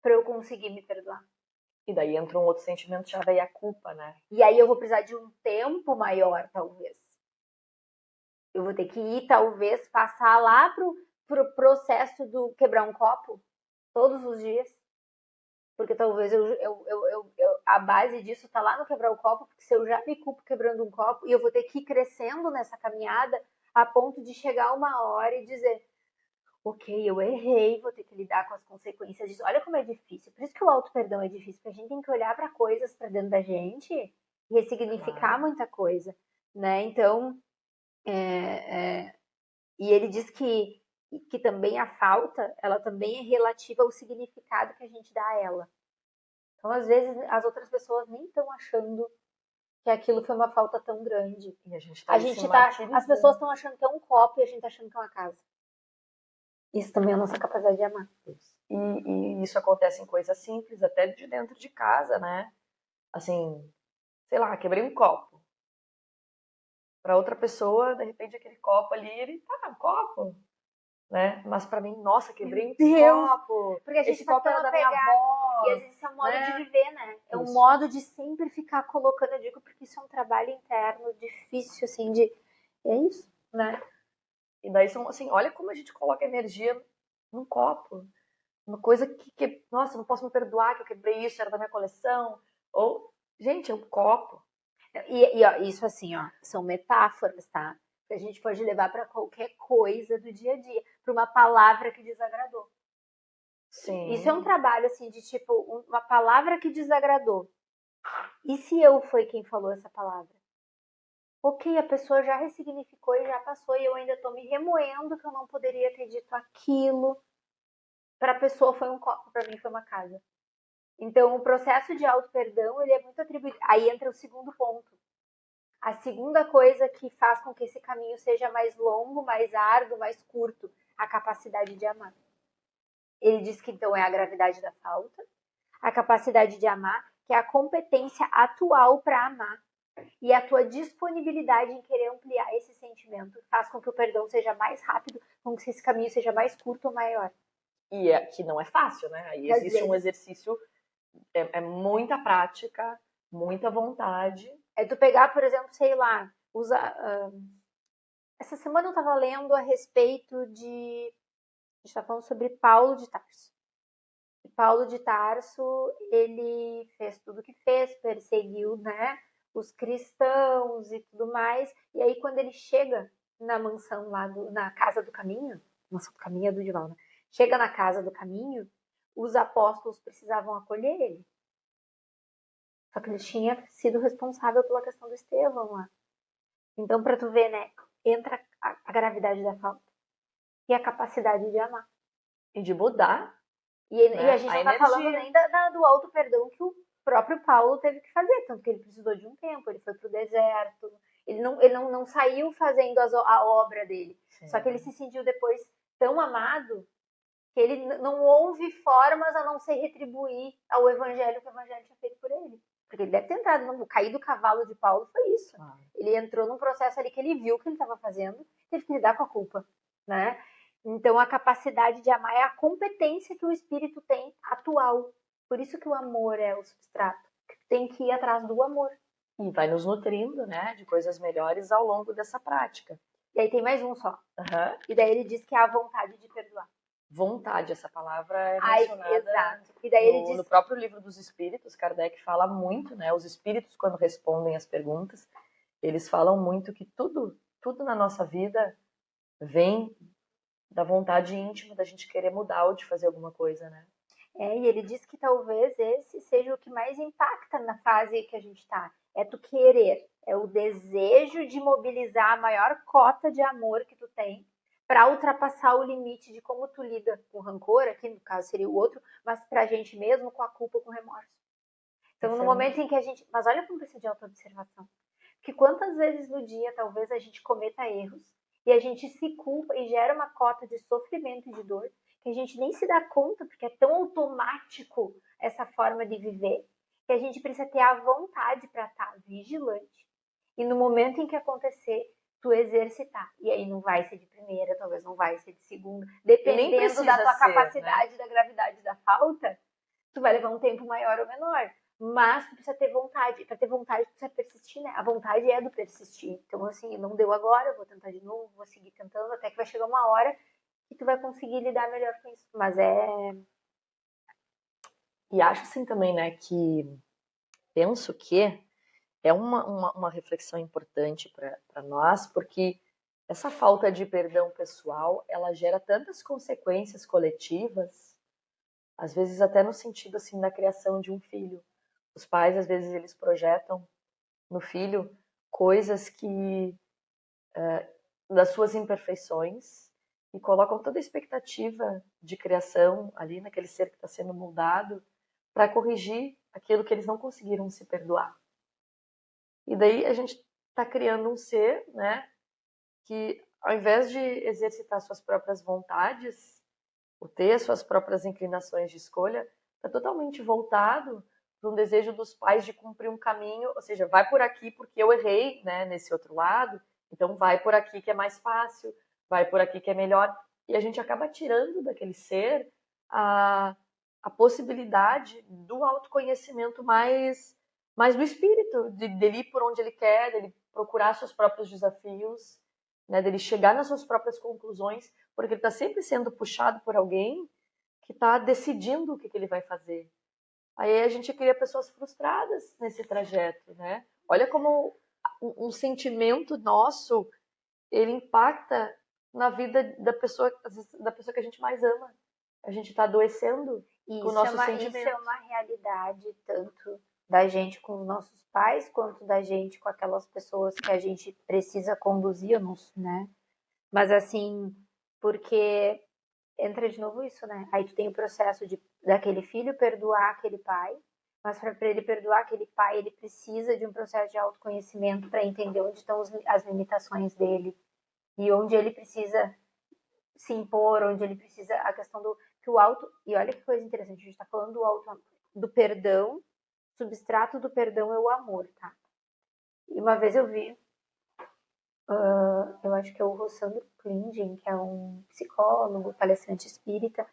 para eu conseguir me perdoar. E daí entra um outro sentimento, já daí a culpa, né? E aí eu vou precisar de um tempo maior, talvez. Eu vou ter que ir, talvez, passar lá pro processo do quebrar um copo todos os dias. Porque talvez a base disso tá lá no quebrar o copo, porque se eu já me culpo quebrando um copo, e eu vou ter que ir crescendo nessa caminhada a ponto de chegar uma hora e dizer, ok, eu errei, vou ter que lidar com as consequências disso. Olha como é difícil. Por isso que o auto-perdão é difícil, porque a gente tem que olhar para coisas para dentro da gente e ressignificar muita coisa, né? Então, e ele diz que também a falta, ela também é relativa ao significado que a gente dá a ela. Então, às vezes, as outras pessoas nem estão achando que aquilo foi uma falta tão grande. E a gente As pessoas estão achando que é um copo e a gente tá achando que é uma casa. Isso também é a nossa capacidade de amar. E isso acontece em coisas simples, até de dentro de casa, né? Assim, sei lá, quebrei um copo. Para outra pessoa, de repente, aquele copo ali, ele tá, um copo, né? Mas para mim, nossa, quebrei um copo. Porque a gente Esse tá copo tão era da minha apegado. avó. E às vezes é um modo né? de viver, né? É um Isso. modo de sempre ficar colocando, eu digo, porque isso é um trabalho interno difícil, assim, de. É isso, né? E daí são assim, olha como a gente coloca energia num copo. Uma coisa que nossa, não posso me perdoar que eu quebrei isso, era da minha coleção. Ou, gente, é um copo. E ó, isso assim, ó, são metáforas, tá? Que a gente pode levar para qualquer coisa do dia a dia, para uma palavra que desagradou. Sim. Isso é um trabalho assim de tipo uma palavra que desagradou. E se eu fui quem falou essa palavra? Ok, a pessoa já ressignificou e já passou e eu ainda tô me remoendo que eu não poderia ter dito aquilo. Para a pessoa foi um copo, para mim foi uma casa. Então o processo de auto-perdão, ele é muito atribuído. Aí entra o segundo ponto. A segunda coisa que faz com que esse caminho seja mais longo, mais árduo, mais curto, a capacidade de amar. Ele diz que então é a gravidade da falta, a capacidade de amar, que é a competência atual para amar, e a tua disponibilidade em querer ampliar esse sentimento faz com que o perdão seja mais rápido, com que esse caminho seja mais curto ou maior. E que não é fácil, né? Aí existe um exercício, é muita prática, muita vontade. É tu pegar, por exemplo, sei lá, essa semana eu estava lendo a respeito de. A gente está falando sobre Paulo de Tarso. E Paulo de Tarso, ele fez tudo o que fez, perseguiu, né, os cristãos e tudo mais. E aí, quando ele chega na mansão lá, na Casa do Caminho, mansão do Caminho é do Dival, né? Chega na Casa do Caminho, os apóstolos precisavam acolher ele. Só que ele tinha sido responsável pela questão do Estevão lá. Então, para tu ver, né, entra a gravidade da falta e a capacidade de amar. E de mudar. E a gente não tá falando nem do auto-perdão que o próprio Paulo teve que fazer, tanto que ele precisou de um tempo, ele foi pro deserto, ele não saiu fazendo a obra dele. Sim. Só que ele se sentiu depois tão amado que ele não houve formas a não ser retribuir ao evangelho que o evangelho tinha feito por ele. Porque ele deve ter entrado no cair do cavalo de Paulo, foi isso. Ele entrou num processo ali que ele viu o que ele estava fazendo, teve que lidar com a culpa, né? Então a capacidade de amar é a competência que o espírito tem atual. Por isso que o amor é o substrato. Tem que ir atrás do amor. E vai nos nutrindo, né, de coisas melhores ao longo dessa prática. E aí tem mais um só. E daí ele diz que é a vontade de perdoar. Vontade, essa palavra é mencionada exato. E daí ele diz... no próprio livro dos Espíritos. Kardec fala muito, né? Os Espíritos, quando respondem as perguntas, eles falam muito que tudo na nossa vida vem da vontade íntima da gente querer mudar ou de fazer alguma coisa, né? E ele diz que talvez esse seja o que mais impacta na fase que a gente está. É tu querer, é o desejo de mobilizar a maior cota de amor que tu tem para ultrapassar o limite de como tu lida com rancor, aqui no caso seria o outro, mas pra gente mesmo com a culpa, com o remorso. Então, no momento em que a gente... Mas olha como precisa de autoobservação. Que quantas vezes no dia talvez a gente cometa erros e a gente se culpa e gera uma cota de sofrimento e de dor que a gente nem se dá conta, porque é tão automático essa forma de viver, que a gente precisa ter a vontade para estar vigilante. E no momento em que acontecer, tu exercitar. E aí não vai ser de primeira, talvez não vai ser de segunda. Dependendo da tua capacidade, né? Da gravidade da falta, tu vai levar um tempo maior ou menor. Mas tu precisa ter vontade. Para ter vontade, tu precisa persistir, né? A vontade é do persistir. Então, assim, não deu agora, eu vou tentar de novo, vou seguir tentando, até que vai chegar uma hora que tu vai conseguir lidar melhor com isso. Mas é... E acho assim também, né, que penso que é uma reflexão importante para nós, porque essa falta de perdão pessoal, ela gera tantas consequências coletivas, às vezes até no sentido assim da criação de um filho. Os pais, às vezes, eles projetam no filho coisas que das suas imperfeições e colocam toda a expectativa de criação ali naquele ser que está sendo moldado para corrigir aquilo que eles não conseguiram se perdoar. E daí a gente está criando um ser, né, que ao invés de exercitar suas próprias vontades, ou ter suas próprias inclinações de escolha, está totalmente voltado para um desejo dos pais de cumprir um caminho, ou seja, vai por aqui porque eu errei, né, nesse outro lado, então vai por aqui que é mais fácil, vai por aqui que é melhor. E a gente acaba tirando daquele ser a, a possibilidade do autoconhecimento mais do espírito, dele ir por onde ele quer, dele procurar seus próprios desafios, né, dele chegar nas suas próprias conclusões, porque ele está sempre sendo puxado por alguém que está decidindo o que ele vai fazer. Aí a gente cria pessoas frustradas nesse trajeto, né? Olha como um sentimento nosso, ele impacta na vida da pessoa, às vezes, da pessoa que a gente mais ama. A gente está adoecendo com o nosso sentimento. Isso é uma realidade tanto da gente com os nossos pais, quanto da gente com aquelas pessoas que a gente precisa conduzir, né? Mas assim, porque entra de novo isso, né? Aí tu tem o processo daquele filho perdoar aquele pai, mas para ele perdoar aquele pai, ele precisa de um processo de autoconhecimento para entender onde estão as limitações dele e onde ele precisa se impor, onde ele precisa, a questão do que o auto, e olha que coisa interessante, a gente está falando do perdão, substrato do perdão é o amor, tá? E uma vez eu vi, eu acho que é o Rossandro Klingen, que é um psicólogo, palestrante espírita,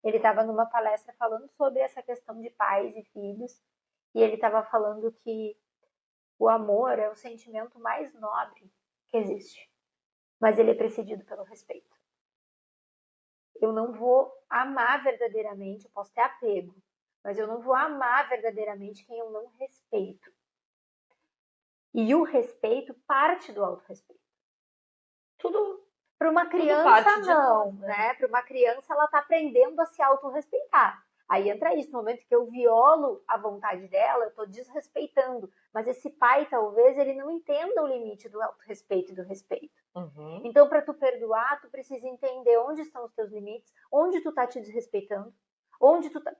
ele estava numa palestra falando sobre essa questão de pais e filhos, e ele estava falando que o amor é o sentimento mais nobre que existe, mas ele é precedido pelo respeito. Eu não vou amar verdadeiramente, eu posso ter apego, mas eu não vou amar verdadeiramente quem eu não respeito. E o respeito parte do autorrespeito. Tudo para uma criança não, né? Para uma criança ela está aprendendo a se autorrespeitar. Aí entra isso, no momento que eu violo a vontade dela, eu estou desrespeitando. Mas esse pai, talvez, ele não entenda o limite do autorrespeito e do respeito. Uhum. Então, para tu perdoar, tu precisa entender onde estão os teus limites, onde tu tá te desrespeitando,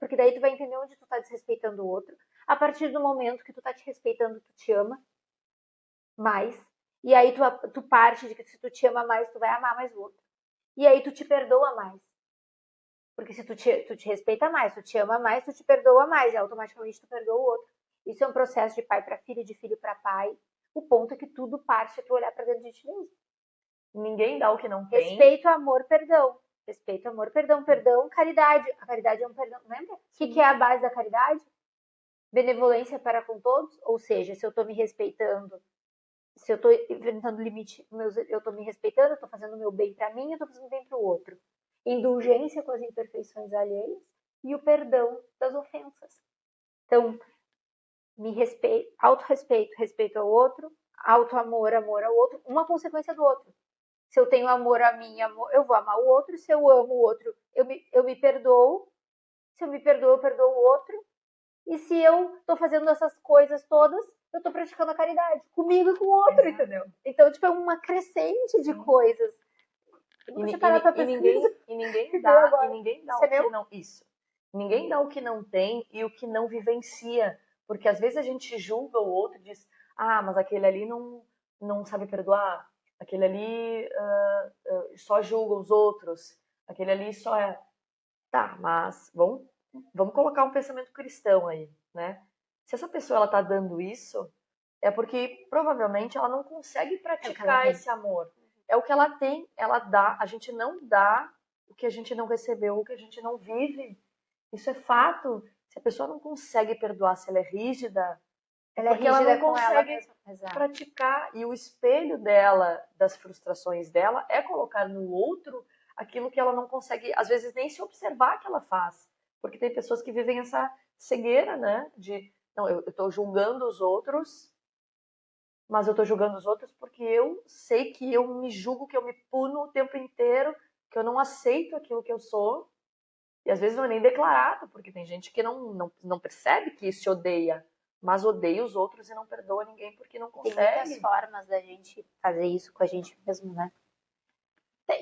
porque daí tu vai entender onde tu tá desrespeitando o outro. A partir do momento que tu tá te respeitando, tu te ama mais. E aí tu parte de que se tu te ama mais, tu vai amar mais o outro. E aí tu te perdoa mais. Porque se tu te respeita mais, tu te ama mais, tu te perdoa mais, e automaticamente tu perdoa o outro. Isso é um processo de pai para filho, de filho para pai. O ponto é que tudo parte de tu olhar para dentro de ti mesmo. Ninguém dá o que não tem. Respeito, amor, perdão. Respeito, amor, perdão. Perdão, caridade. A caridade é um perdão. Lembra? O que é a base da caridade? Benevolência para com todos. Ou seja, se eu estou me respeitando, se eu estou enfrentando limite, eu estou me respeitando, eu estou fazendo o meu bem para mim, eu estou fazendo bem para o outro. Indulgência com as imperfeições alheias e o perdão das ofensas. Então, me respeito, autorrespeito, respeito ao outro, auto-amor, amor ao outro, uma consequência do outro. Se eu tenho amor a mim, eu vou amar o outro. Se eu amo o outro, eu me perdoo. Se eu me perdoo, eu perdoo o outro. E se eu tô fazendo essas coisas todas, eu tô praticando a caridade. Comigo e com o outro, Exato. entendeu? Então, tipo, é uma crescente de coisas. Eu nunca tinha parado pra pensar nisso. E ninguém Veio dá, agora. e ninguém dá Isso é o que meu? não. Isso. Ninguém dá o que não tem e o que não vivencia. Porque às vezes a gente julga o outro e diz, ah, mas aquele ali não sabe perdoar. Aquele ali só julga os outros. Aquele ali só é. Tá, mas vamos colocar um pensamento cristão aí, né? Se essa pessoa ela tá dando isso, é porque provavelmente ela não consegue É o que ela praticar tem. esse amor. É o que ela tem, ela dá. A gente não dá o que a gente não recebeu, o que a gente não vive. Isso é fato. Se a pessoa não consegue perdoar, se ela é rígida, é Ela é porque ela rígida não com ela consegue mesma. Exato. praticar. E o espelho dela, das frustrações dela, é colocar no outro aquilo que ela não consegue, às vezes, nem se observar que ela faz. Porque tem pessoas que vivem essa cegueira, né? De, não, eu tô julgando os outros, mas eu tô julgando os outros porque eu sei que eu me julgo, que eu me puno o tempo inteiro, que eu não aceito aquilo que eu sou. E às vezes não é nem declarado, porque tem gente que não percebe que se odeia, mas odeia os outros e não perdoa ninguém porque não Tem muitas consegue. formas da gente fazer isso com a gente mesmo, né?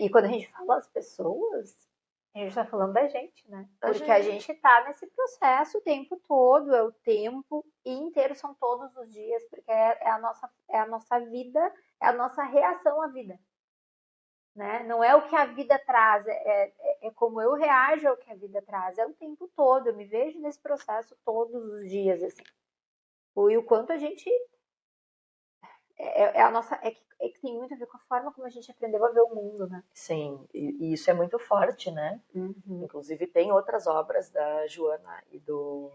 E quando a gente fala as pessoas, a gente tá falando da gente, né? Porque a gente tá nesse processo o tempo todo, é o tempo inteiro, são todos os dias, porque é a nossa vida, é a nossa reação à vida. Né? Não é o que a vida traz, é como eu reajo ao que a vida traz, é o tempo todo, eu me vejo nesse processo todos os dias, assim. E o quanto a gente é a nossa. Que tem muito a ver com a forma como a gente aprendeu a ver o mundo, né? Sim, e isso é muito forte, né? Uhum. Inclusive tem outras obras da Joana e do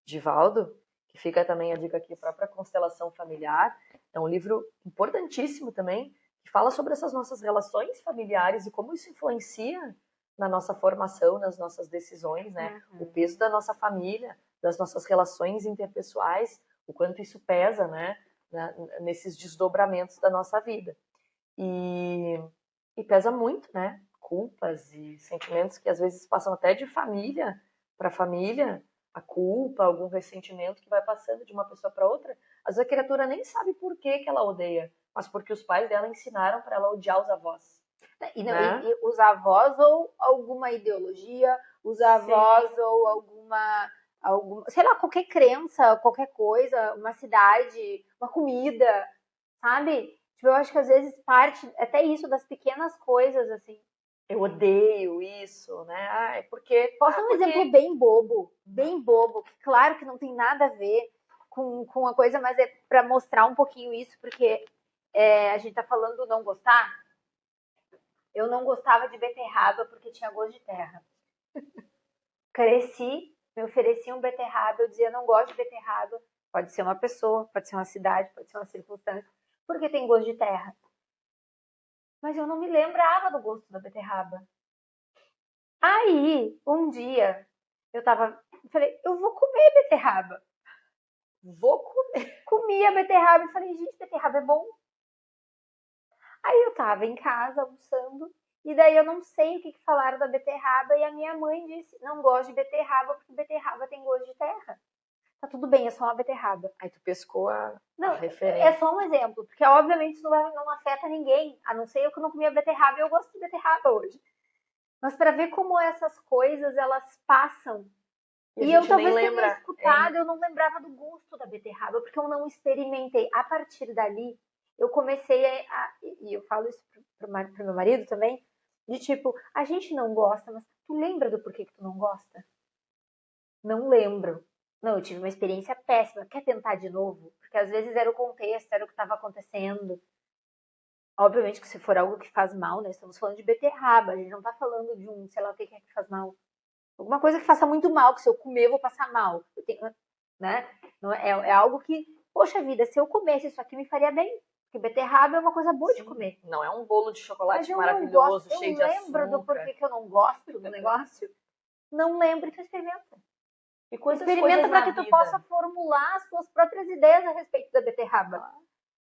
Divaldo, que fica também a dica aqui, a própria Constelação Familiar. É um livro importantíssimo também, que fala sobre essas nossas relações familiares e como isso influencia na nossa formação, nas nossas decisões, né? O peso da nossa família, das nossas relações interpessoais, o quanto isso pesa, né? Nesses desdobramentos da nossa vida. E pesa muito, né? Culpas e sentimentos que às vezes passam até de família para família, a culpa, algum ressentimento que vai passando de uma pessoa para outra. Às vezes a criatura nem sabe por que que ela odeia, mas porque os pais dela ensinaram para ela odiar os avós. E os avós ou alguma ideologia, os avós Sim. ou alguma, sei lá, qualquer crença, qualquer coisa, uma cidade, uma comida, sabe? Tipo, eu acho que às vezes parte até isso das pequenas coisas, assim. Eu odeio isso, né? Ah, é porque. Posso dar um exemplo bem bobo, que claro que não tem nada a ver com a coisa, mas é para mostrar um pouquinho isso, porque a gente tá falando do não gostar. Eu não gostava de beterraba porque tinha gosto de terra. Cresci, me ofereciam beterraba, eu dizia não gosto de beterraba. Pode ser uma pessoa, pode ser uma cidade, pode ser uma circunstância, porque tem gosto de terra. Mas eu não me lembrava do gosto da beterraba. Aí, um dia, falei, eu vou comer beterraba. Vou comer. Comi a beterraba e falei, gente, beterraba é bom. Aí eu tava em casa almoçando, e daí eu não sei o que falaram da beterraba, e a minha mãe disse, não gosto de beterraba, porque beterraba tem gosto de terra. Tá tudo bem, é só uma beterraba. Aí tu pescou a Não, referência. é só um exemplo, porque obviamente isso não afeta ninguém, a não ser eu que não comia beterraba, e eu gosto de beterraba hoje. Mas para ver como essas coisas, elas passam. E eu talvez tenha escutado, eu não lembrava do gosto da beterraba, porque eu não experimentei. A partir dali, eu comecei e eu falo isso pro meu marido também, de tipo, a gente não gosta, mas tu lembra do porquê que tu não gosta? Não lembro. Não, eu tive uma experiência péssima. Quer tentar de novo? Porque às vezes era o contexto, era o que estava acontecendo. Obviamente que se for algo que faz mal, né? Estamos falando de beterraba, a gente não tá falando de sei lá o que é que faz mal. Alguma coisa que faça muito mal, que se eu comer eu vou passar mal. Né? É algo que, poxa vida, se eu comesse isso aqui me faria bem. Porque beterraba é uma coisa boa de comer. Não é um bolo de chocolate Mas eu maravilhoso, não cheio gosto. de Eu lembro do açúcar. porquê que eu não gosto do negócio. Não lembro, então experimenta. E quantas Experimenta coisas para na que tu vida? possa formular as tuas próprias ideias a respeito da beterraba.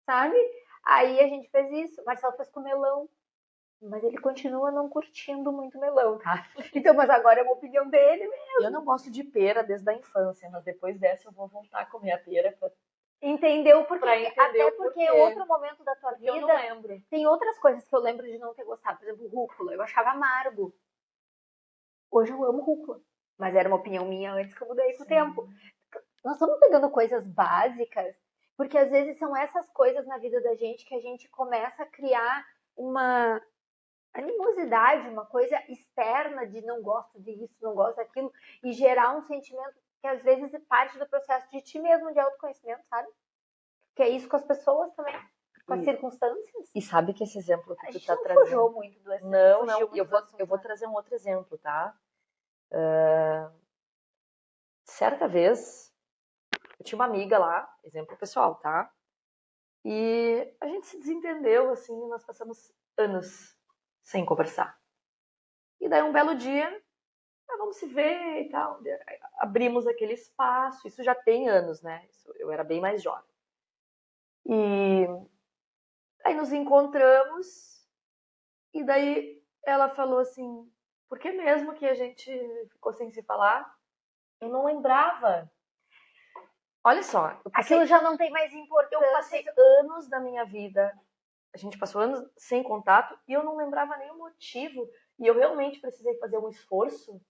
Sabe? Aí a gente fez isso. Marcelo fez com melão. Mas ele continua não curtindo muito melão, tá? Então, mas agora é uma opinião dele, né? Eu não gosto de pera desde a infância, mas depois dessa eu vou voltar a comer a pera Entendeu? Porque, pra entender até o porque porquê. outro momento da tua Porque eu não vida lembro. tem outras coisas que eu lembro de não ter gostado. Por exemplo, rúcula. Eu achava amargo. Hoje eu amo rúcula. Mas era uma opinião minha antes que eu mudei com o tempo. Nós estamos pegando coisas básicas, porque às vezes são essas coisas na vida da gente que a gente começa a criar uma animosidade, uma coisa externa de não gosto disso, não gosto daquilo, e gerar um sentimento que às vezes é parte do processo de ti mesmo, de autoconhecimento, sabe? Que é isso com as pessoas também, com as circunstâncias. E sabe que esse exemplo que A tu gente tá não trazendo... fujou muito do assunto. Não, fugiu não. muito do assunto, Eu vou né? trazer um outro exemplo, tá? Certa vez, eu tinha uma amiga lá, exemplo pessoal, tá? E a gente se desentendeu, assim, e nós passamos anos sem conversar. E daí um belo dia, vamos se ver e tal. Abrimos aquele espaço, isso já tem anos, né? Eu era bem mais jovem. E aí nos encontramos, e daí ela falou assim, por que mesmo que a gente ficou sem se falar? Eu não lembrava. Olha só, Aquilo já não tem mais eu importância. passei anos da minha vida, a gente passou anos sem contato, e eu não lembrava nenhum motivo. E eu realmente precisei fazer um esforço,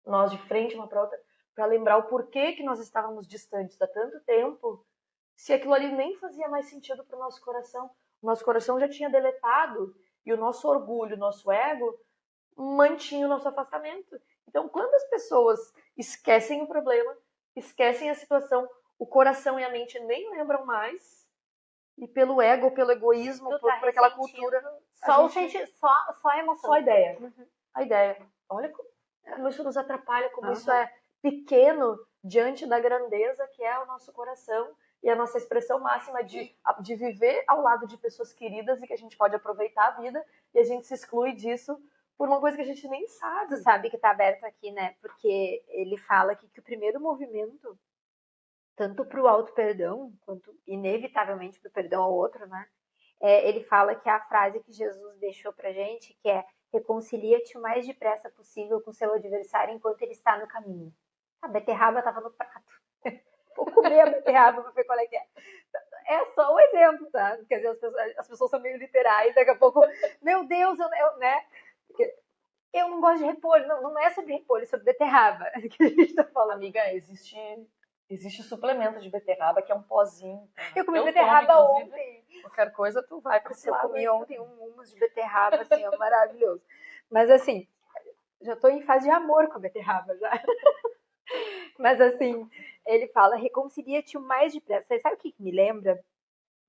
nós de frente uma para outra, para lembrar o porquê que nós estávamos distantes há tanto tempo, se aquilo ali nem fazia mais sentido para o nosso coração. O nosso coração já tinha deletado, e o nosso orgulho, o nosso ego, mantinha o nosso afastamento. Então, quando as pessoas esquecem o problema, esquecem a situação, o coração e a mente nem lembram mais, e pelo ego, pelo egoísmo, Tu por tá aquela ressentindo cultura, só, só a emoção. só a ideia. A ideia. Olha como isso nos atrapalha, como isso é pequeno diante da grandeza que é o nosso coração e a nossa expressão máxima de viver ao lado de pessoas queridas e que a gente pode aproveitar a vida, e a gente se exclui disso por uma coisa que a gente nem sabe. Tu sabe que tá aberto aqui, né? Porque ele fala aqui que o primeiro movimento, tanto pro auto-perdão, quanto inevitavelmente pro perdão ao outro, né? Ele fala que é a frase que Jesus deixou pra gente, que é: reconcilia-te o mais depressa possível com seu adversário enquanto ele está no caminho. A beterraba estava no prato. Vou comer a beterraba pra ver qual é que é. É só um exemplo, tá? Quer dizer, as pessoas são meio literais, daqui a pouco, meu Deus, né? Eu não gosto de repolho, não é sobre repolho, é sobre beterraba que a gente tá falando. Amiga, existe suplemento de beterraba que é um pozinho. Tá? Eu comi beterraba ontem. Qualquer coisa tu vai pra esse Eu lado. comi ontem um hummus de beterraba, assim, ó, maravilhoso. Mas assim, já tô em fase de amor com a beterraba já. Mas assim, ele fala, reconcilia-te o mais depressa. Você sabe o que me lembra?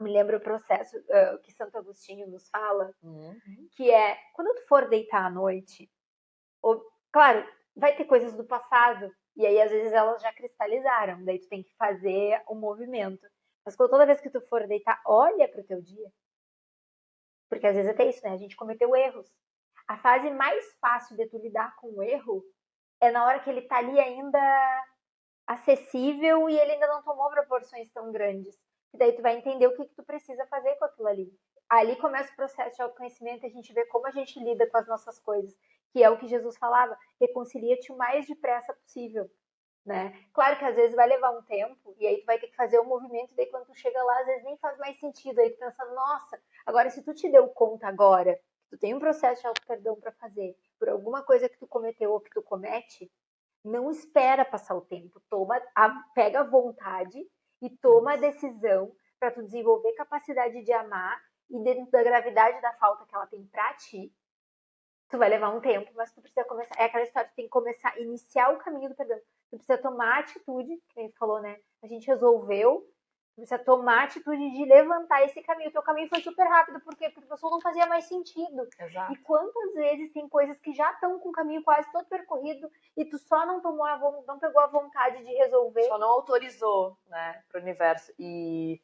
Me lembra o processo que Santo Agostinho nos fala, que é, quando tu for deitar à noite, claro, vai ter coisas do passado, e aí às vezes elas já cristalizaram, daí tu tem que fazer o movimento. Mas toda vez que tu for deitar, olha pro teu dia. Porque às vezes até isso, né? A gente cometeu erros. A fase mais fácil de tu lidar com o erro é na hora que ele tá ali ainda acessível e ele ainda não tomou proporções tão grandes. E daí tu vai entender o que tu precisa fazer com aquilo ali. Ali começa o processo de autoconhecimento e a gente vê como a gente lida com as nossas coisas, que é o que Jesus falava, reconcilia-te o mais depressa possível. Né? Claro que às vezes vai levar um tempo e aí tu vai ter que fazer o movimento e daí quando tu chega lá às vezes nem faz mais sentido, aí tu pensa, nossa, agora se tu te deu conta agora, tu tem um processo de auto-perdão para fazer por alguma coisa que tu cometeu ou que tu comete, não espera passar o tempo, pega a vontade e toma a decisão para tu desenvolver capacidade de amar e dentro da gravidade da falta que ela tem para ti, tu vai levar um tempo, mas tu precisa começar. É aquela história, tu tem que começar a iniciar o caminho do perdão. Tu precisa tomar a atitude, que a gente falou, né? A gente resolveu, tu precisa tomar a atitude de levantar esse caminho. O teu caminho foi super rápido, por quê? Porque o pessoal não fazia mais sentido. Exato. E quantas vezes tem coisas que já estão com o caminho quase todo percorrido e tu só não pegou a vontade de resolver. Só não autorizou, né, pro universo. E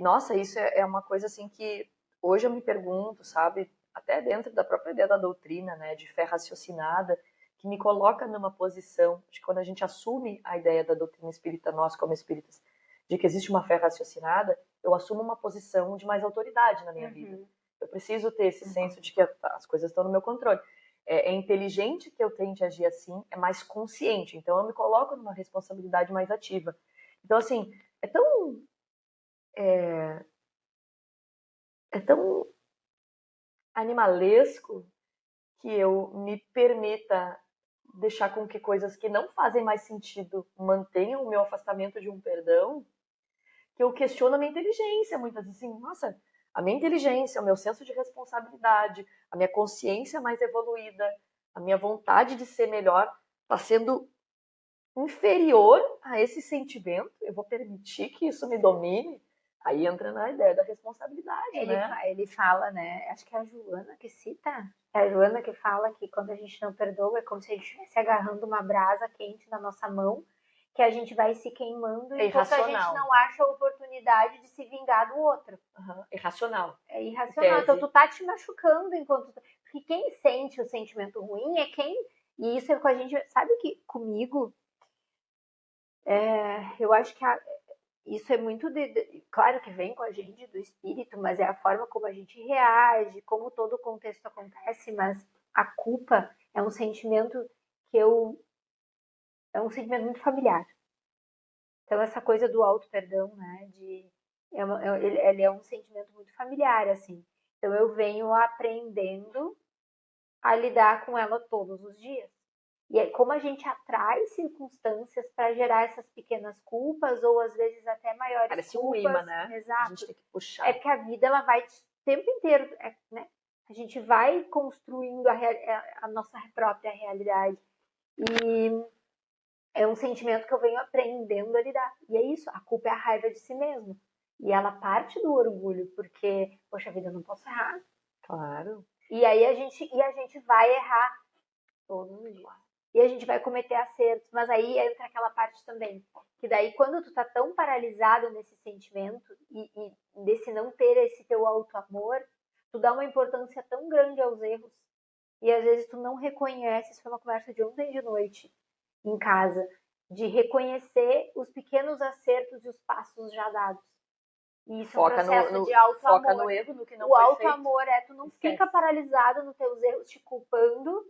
nossa, isso é uma coisa assim que hoje eu me pergunto, sabe? Até dentro da própria ideia da doutrina, né, de fé raciocinada, que me coloca numa posição de quando a gente assume a ideia da doutrina espírita, nós como espíritas, de que existe uma fé raciocinada, eu assumo uma posição de mais autoridade na minha vida. Eu preciso ter esse senso de que as coisas estão no meu controle. É inteligente que eu tente agir assim, é mais consciente. Então, eu me coloco numa responsabilidade mais ativa. Então, assim, é tão animalesco que eu me permita deixar com que coisas que não fazem mais sentido mantenham o meu afastamento de um perdão, que eu questiono a minha inteligência muitas vezes, assim, nossa, a minha inteligência, o meu senso de responsabilidade, a minha consciência mais evoluída, a minha vontade de ser melhor está sendo inferior a esse sentimento, eu vou permitir que isso me domine. Aí entra na ideia da responsabilidade, né? Ele fala, né? Acho que é a Joana que cita. É a Joana que fala que quando a gente não perdoa é como se a gente estivesse agarrando uma brasa quente na nossa mão, que a gente vai se queimando enquanto a gente não acha a oportunidade de se vingar do outro. Irracional. É irracional. Então tu tá te machucando enquanto. Porque quem sente o sentimento ruim é quem. E isso é com a gente. Sabe que comigo. Eu acho que isso é muito claro que vem com a gente do espírito, mas é a forma como a gente reage, como todo o contexto acontece, mas a culpa é um sentimento é um sentimento muito familiar. Então essa coisa do auto-perdão, né, ele é um sentimento muito familiar, assim. Então eu venho aprendendo a lidar com ela todos os dias. E é como a gente atrai circunstâncias para gerar essas pequenas culpas, ou às vezes até maiores Parece culpas. um imã, né? Exato. A gente tem que puxar. É porque a vida ela vai o tempo inteiro, né? A gente vai construindo a nossa própria realidade. E é um sentimento que eu venho aprendendo a lidar. E é isso, a culpa é a raiva de si mesmo. E ela parte do orgulho, porque, poxa vida, eu não posso errar. Claro. E aí a gente vai errar todos os dias. E a gente vai cometer acertos, mas aí entra aquela parte também, que daí quando tu tá tão paralisado nesse sentimento e desse não ter esse teu auto-amor, tu dá uma importância tão grande aos erros e às vezes tu não reconhece, isso foi uma conversa de ontem de noite em casa, de reconhecer os pequenos acertos e os passos já dados. E isso foca é um processo de auto-amor. Foca no erro, no que não o foi auto-amor feito. tu não fica paralisado nos teus erros, te culpando,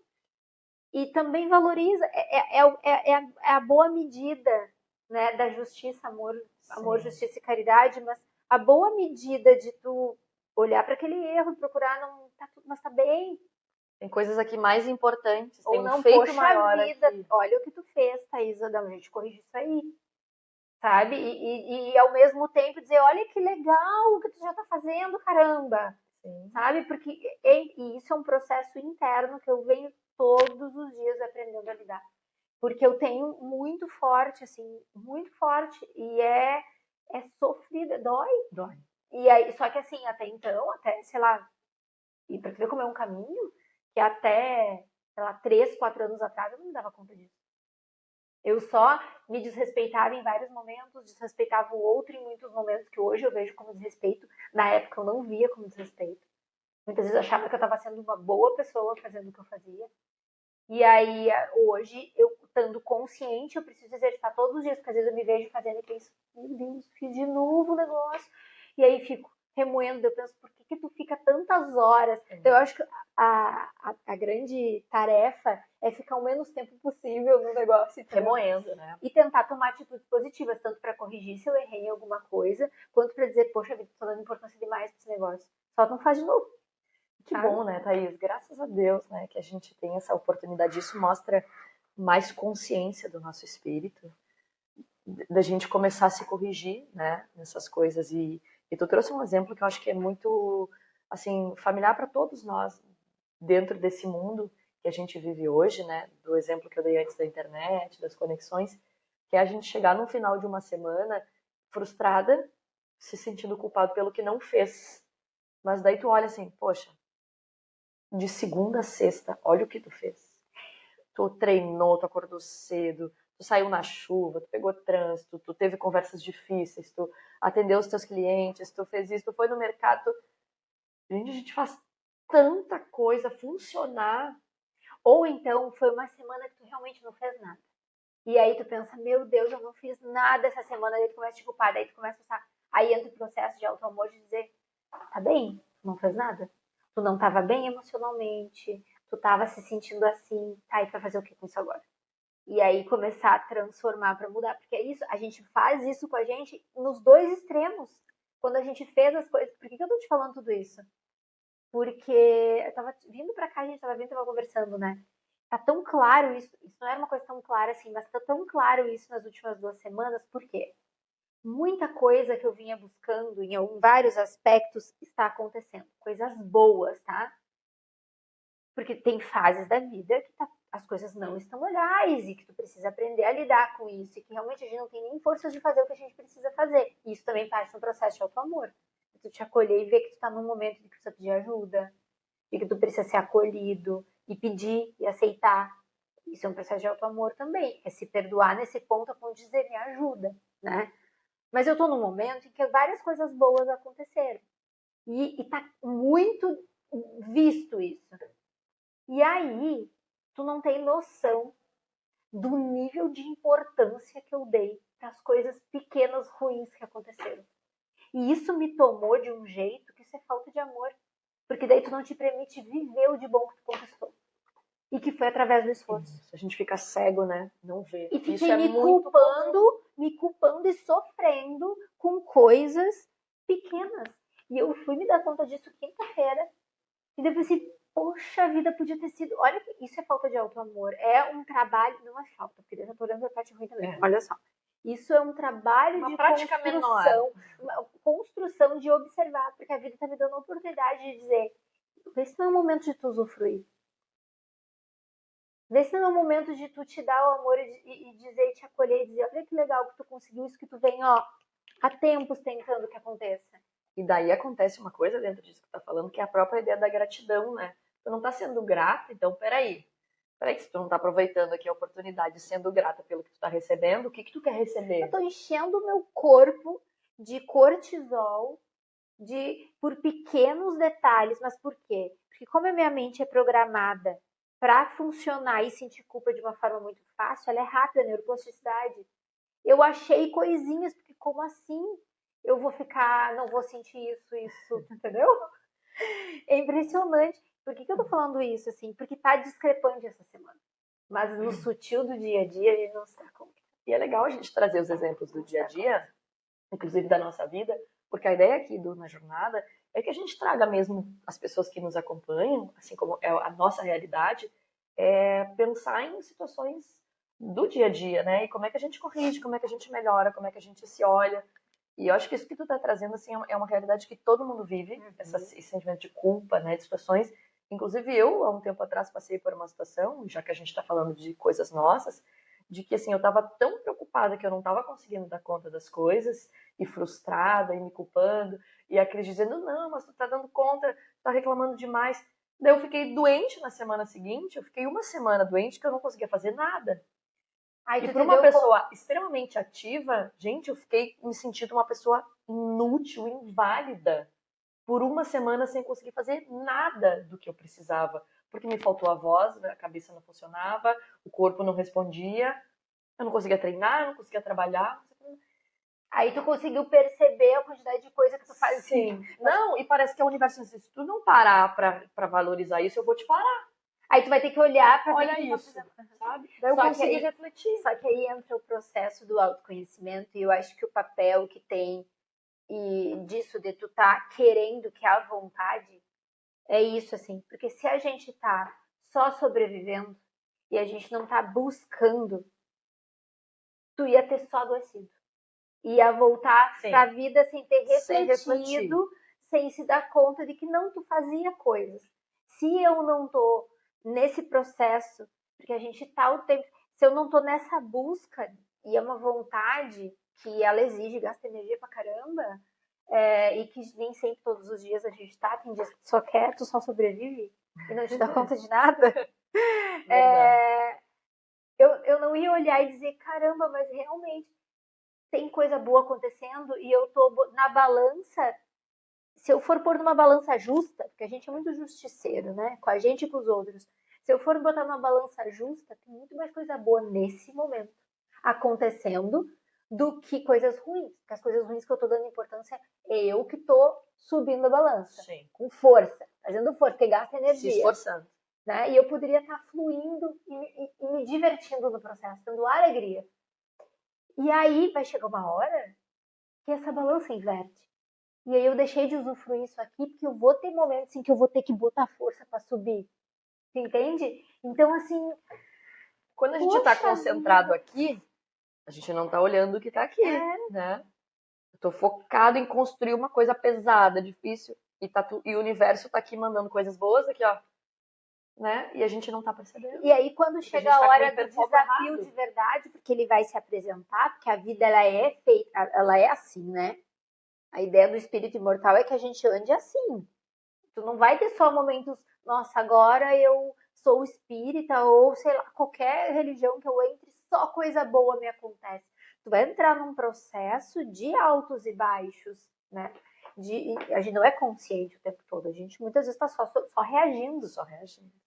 e também valoriza, é a boa medida, né, da justiça, amor, justiça e caridade, mas a boa medida de tu olhar para aquele erro e procurar não tá tudo, mas tá bem. Tem coisas aqui mais importantes, Ou tem não, um feito poxa maior vida, aqui. olha o que tu fez, Thaís, a gente corrige isso aí, sabe? E ao mesmo tempo dizer, olha que legal o que tu já tá fazendo, caramba. Sim. Sabe? Porque e isso é um processo interno que eu venho todos os dias aprendendo a lidar. Porque eu tenho muito forte, assim, muito forte. E é sofrida, dói. Dói. E aí, só que assim, até então, até, sei lá, e pra tu ver como é um caminho, que até, sei lá, 3, 4 anos atrás eu não me dava conta disso. Eu só me desrespeitava em vários momentos, desrespeitava o outro em muitos momentos que hoje eu vejo como desrespeito. Na época eu não via como desrespeito. Muitas vezes eu achava que eu estava sendo uma boa pessoa fazendo o que eu fazia. E aí, hoje, eu estando consciente, eu preciso exercitar todos os dias, porque às vezes eu me vejo fazendo e penso, meu Deus, fiz de novo o negócio. E aí fico remoendo, eu penso, por que tu fica tantas horas? Então eu acho que a grande tarefa é ficar o menos tempo possível no negócio. Remoendo, né? E tentar tomar atitudes positivas, tanto para corrigir se eu errei em alguma coisa, quanto para dizer, poxa vida, tô dando importância demais pra esse negócio. Só não faz de novo. Que bom, né, Thaís? Graças a Deus, né, que a gente tem essa oportunidade. Isso mostra mais consciência do nosso espírito, da gente começar a se corrigir, né, nessas coisas. E tu trouxe um exemplo que eu acho que é muito, assim, familiar para todos nós, dentro desse mundo que a gente vive hoje, né, do exemplo que eu dei antes da internet, das conexões, que é a gente chegar no final de uma semana frustrada, se sentindo culpado pelo que não fez. Mas daí tu olha assim, poxa, de segunda a sexta, olha o que tu fez. Tu treinou, tu acordou cedo, tu saiu na chuva, tu pegou trânsito, tu teve conversas difíceis, tu atendeu os teus clientes, tu fez isso, tu foi no mercado. Gente, a gente faz tanta coisa funcionar. Ou então foi uma semana que tu realmente não fez nada. E aí tu pensa, meu Deus, eu não fiz nada essa semana, aí tu começa a te culpar, daí tu começa a pensar, aí entra o processo de auto-amor de dizer, tá bem, tu não fez nada, Tu não estava bem emocionalmente, tu estava se sentindo assim, tá, e pra fazer o que com isso agora? E aí começar a transformar para mudar, porque é isso, a gente faz isso com a gente nos dois extremos. Quando a gente fez as coisas, por que eu tô te falando tudo isso? Porque eu tava vindo pra cá, a gente tava vindo, tava conversando, né? Tá tão claro isso não era uma coisa tão clara assim, mas tá tão claro isso nas últimas 2 semanas, por quê? Muita coisa que eu vinha buscando em vários aspectos está acontecendo. Coisas boas, tá? Porque tem fases da vida que as coisas não estão legais e que tu precisa aprender a lidar com isso e que realmente a gente não tem nem forças de fazer o que a gente precisa fazer. E isso também parte do processo de auto-amor. Tu te acolher e ver que tu tá num momento de que tu precisa pedir ajuda, de que tu precisa ser acolhido e pedir e aceitar. Isso é um processo de auto-amor também. É se perdoar nesse ponto a ponto de dizer me ajuda, né? Mas eu tô num momento em que várias coisas boas aconteceram. E tá muito visto isso. E aí, tu não tem noção do nível de importância que eu dei para as coisas pequenas ruins que aconteceram. E isso me tomou de um jeito que isso é falta de amor. Porque daí tu não te permite viver o de bom que tu conquistou. E que foi através do esforço. Isso, a gente fica cego, né? Não vê. E fiquei isso é me culpando e sofrendo com coisas pequenas. E eu fui me dar conta disso quinta-feira. E depois assim, poxa, a vida podia ter sido. Olha, isso é falta de auto-amor. É um trabalho. Não é falta, porque eu já tô olhando a parte ruim também. Olha só. Isso é um trabalho uma de prática construção. menor. Uma construção de observar, porque a vida tá me dando a oportunidade de dizer: vê se não é o momento de tu usufruir. Vê se não é o momento de tu te dar o amor e dizer, te acolher e dizer: olha que legal que tu conseguiu isso, que tu vem, ó, há tempos tentando que aconteça. E daí acontece uma coisa dentro disso que tu tá falando, que é a própria ideia da gratidão, né? Tu não tá sendo grata, então peraí. Peraí, que se tu não tá aproveitando aqui a oportunidade, sendo grata pelo que tu tá recebendo, o que que tu quer receber? Eu tô enchendo o meu corpo de cortisol, por pequenos detalhes, mas por quê? Porque como a minha mente é programada para funcionar e sentir culpa de uma forma muito fácil, ela é rápida, a neuroplasticidade. Eu achei coisinhas, porque como assim eu vou ficar, não vou sentir isso, entendeu? É impressionante. Por que eu tô falando isso, assim? Porque tá discrepante essa semana. Mas no sutil do dia a dia, a gente não se dá conta. E é legal a gente trazer os exemplos do dia a dia, inclusive da nossa vida, porque a ideia aqui do Na Jornada é que a gente traga mesmo as pessoas que nos acompanham, assim como é a nossa realidade, pensar em situações do dia a dia, né? E como é que a gente corrige, como é que a gente melhora, como é que a gente se olha. E eu acho que isso que tu tá trazendo, assim, é uma realidade que todo mundo vive, esse sentimento de culpa, né? De situações. Inclusive eu, há um tempo atrás, passei por uma situação, já que a gente tá falando de coisas nossas, de que, assim, eu tava tão preocupada que eu não tava conseguindo dar conta das coisas, e frustrada, e me culpando, e a Cris dizendo, não, mas tu tá dando conta, tá reclamando demais. Daí eu fiquei doente na semana seguinte, eu fiquei uma semana doente que eu não conseguia fazer nada. Aí E tu por uma entendeu pessoa extremamente ativa, gente, eu fiquei me sentindo uma pessoa inútil, inválida, por uma semana sem conseguir fazer nada do que eu precisava. Porque me faltou a voz, a cabeça não funcionava, o corpo não respondia, eu não conseguia treinar, eu não conseguia trabalhar. Aí tu conseguiu perceber a quantidade de coisa que tu faz. Sim. Não, e parece que a universo diz, se tu não parar pra valorizar isso, eu vou te parar. Aí tu vai ter que olhar pra ver Olha que tu tá isso, fazendo. sabe? Daí eu Só que consegui aí, refletir. só que aí entra o processo do autoconhecimento e eu acho que o papel que tem e disso de tu tá querendo, que é a vontade, é isso assim. Porque se a gente tá só sobrevivendo e a gente não tá buscando, tu ia ter só adoecido. Ia voltar Sim. pra vida sem ter Sem refletido, sem se dar conta de que não tu fazia coisas. Se eu não tô nesse processo, porque a gente tá o tempo, se eu não tô nessa busca, e é uma vontade que ela exige, gasta energia pra caramba, e que nem sempre todos os dias a gente tá, tem dias que tu só quer, tu só sobrevive e não te dá conta de nada. Eu não ia olhar e dizer, caramba, mas realmente tem coisa boa acontecendo e eu tô na balança. Se eu for pôr numa balança justa, porque a gente é muito justiceiro, né? Com a gente e com os outros. Se eu for botar numa balança justa, tem muito mais coisa boa nesse momento acontecendo do que coisas ruins. Porque as coisas ruins que eu tô dando importância é eu que tô subindo a balança. Sim. Com força. fazendo força, porque gasta Se energia. esforçando. Né? E eu poderia estar fluindo e me divertindo no processo, tendo alegria. E aí vai chegar uma hora que essa balança inverte. E aí eu deixei de usufruir isso aqui, porque eu vou ter momentos em que eu vou ter que botar força para subir. Você entende? Então, assim, quando a gente está poxa concentrado vida. aqui, a gente não está olhando o que está aqui, né? Eu tô focado em construir uma coisa pesada, difícil, e o universo está aqui mandando coisas boas aqui, ó, né? E a gente não está percebendo. E aí, quando Porque chega a tá com o hora do hiperfoco desafio errado. de verdade, porque ele vai se apresentar, porque a vida ela é feita, ela é assim, né? A ideia do espírito imortal é que a gente ande assim. Tu não vai ter só momentos, nossa, agora eu sou espírita, ou sei lá, qualquer religião que eu entre, só coisa boa me acontece. Tu vai entrar num processo de altos e baixos, né? A gente não é consciente o tempo todo, a gente muitas vezes está só reagindo,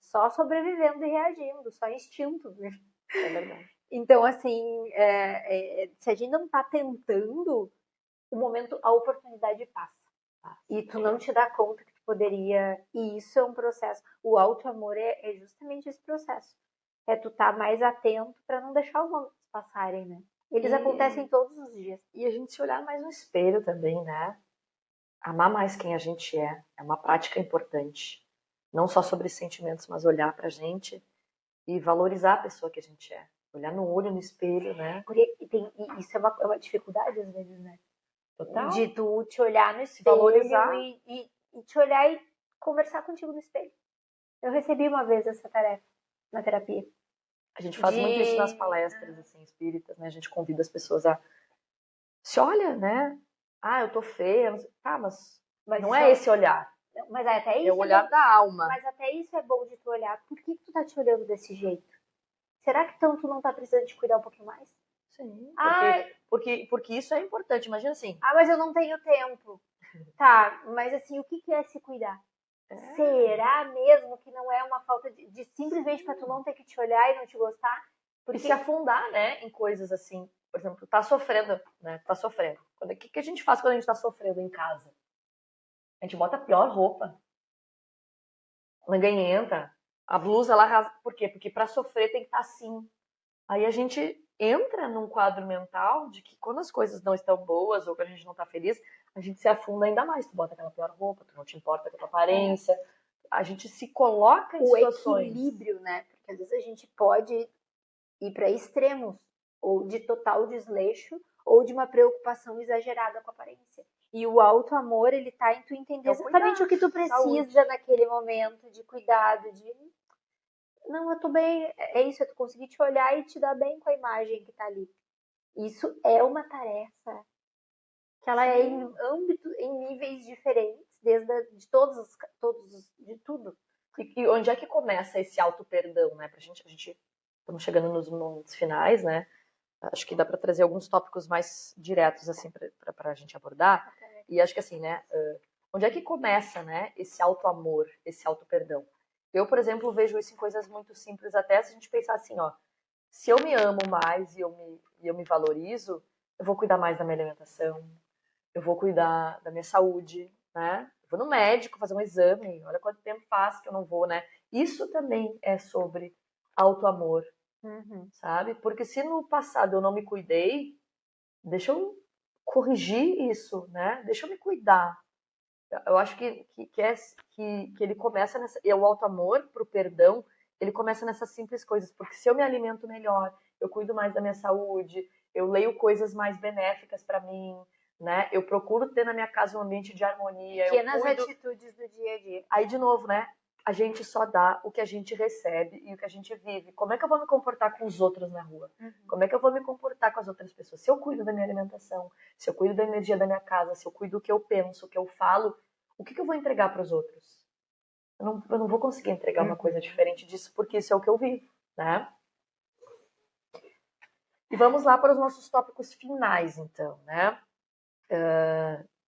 só sobrevivendo e reagindo, só instinto. Né? É verdade. Então, assim, se a gente não está tentando, o momento, a oportunidade passa. E tu não te dá conta que tu poderia. E isso é um processo. O auto-amor é justamente esse processo. É tu estar mais atento para não deixar os momentos passarem, né? Eles acontecem todos os dias. E a gente se olhar mais no espelho também, né? Amar mais quem a gente é uma prática importante. Não só sobre sentimentos, mas olhar pra gente e valorizar a pessoa que a gente é. Olhar no olho, no espelho, né? E isso é uma dificuldade às vezes, né? Total. De tu te olhar no espelho valorizar. E te olhar e conversar contigo no espelho. Eu recebi uma vez essa tarefa na terapia. A gente faz muito isso nas palestras, assim, espíritas, né? A gente convida as pessoas a se olha, né? Ah, eu tô feia. Tá, mas não é esse olhar. Mas até isso é o olhar da alma. Mas até isso é bom de tu olhar. Por que tu tá te olhando desse jeito? Será que então tu não tá precisando te cuidar um pouquinho mais? Sim, porque isso é importante. Imagina assim. Ah, mas eu não tenho tempo. Tá, mas assim, o que é se cuidar? Será mesmo que não é uma falta de simplesmente pra tu não ter que te olhar e não te gostar? Porque se afundar, né, em coisas assim. Por exemplo, tá sofrendo, né? Tá sofrendo. O que a gente faz quando a gente tá sofrendo em casa? A gente bota a pior roupa. Langanhenta. A blusa lá rasga. Por quê? Porque pra sofrer tem que estar assim. Aí a gente entra num quadro mental de que quando as coisas não estão boas ou quando a gente não tá feliz, a gente se afunda ainda mais. Tu bota aquela pior roupa, tu não te importa com a tua aparência. A gente se coloca em situações. O equilíbrio, né? Porque às vezes a gente pode ir para extremos, ou de total desleixo, ou de uma preocupação exagerada com a aparência. E o auto-amor, ele tá em tu entender exatamente o que tu precisa naquele momento de cuidado, de não, eu tô bem, é isso, é tu conseguir te olhar e te dar bem com a imagem que tá ali. Isso é uma tarefa que ela é em em níveis diferentes, de de tudo. E onde é que começa esse auto-perdão, né? A gente estamos chegando nos momentos finais, né? Acho que dá para trazer alguns tópicos mais diretos, assim, para a gente abordar. E acho que assim, né? Onde é que começa, né? Esse auto-amor, esse auto-perdão? Eu, por exemplo, vejo isso em coisas muito simples, até se a gente pensar assim, ó. Se eu me amo mais e eu me valorizo, eu vou cuidar mais da minha alimentação, eu vou cuidar da minha saúde, né? Eu vou no médico fazer um exame, olha quanto tempo faz que eu não vou, né? Isso também é sobre auto-amor, sabe? Porque se no passado eu não me cuidei, deixa eu corrigir isso, né? Deixa eu me cuidar. Eu acho que ele começa nessa. E o auto-amor pro perdão, ele começa nessas simples coisas. Porque se eu me alimento melhor, eu cuido mais da minha saúde, eu leio coisas mais benéficas para mim, né? Eu procuro ter na minha casa um ambiente de harmonia. Pequenas atitudes do dia a dia. Aí, de novo, né? A gente só dá o que a gente recebe e o que a gente vive. Como é que eu vou me comportar com os outros na rua? Como é que eu vou me comportar com as outras pessoas? Se eu cuido da minha alimentação, se eu cuido da energia da minha casa, se eu cuido do que eu penso, o que eu falo, o que eu vou entregar para os outros? Eu não vou conseguir entregar uma coisa diferente disso, porque isso é o que eu vivo, né? E vamos lá para os nossos tópicos finais, então, né?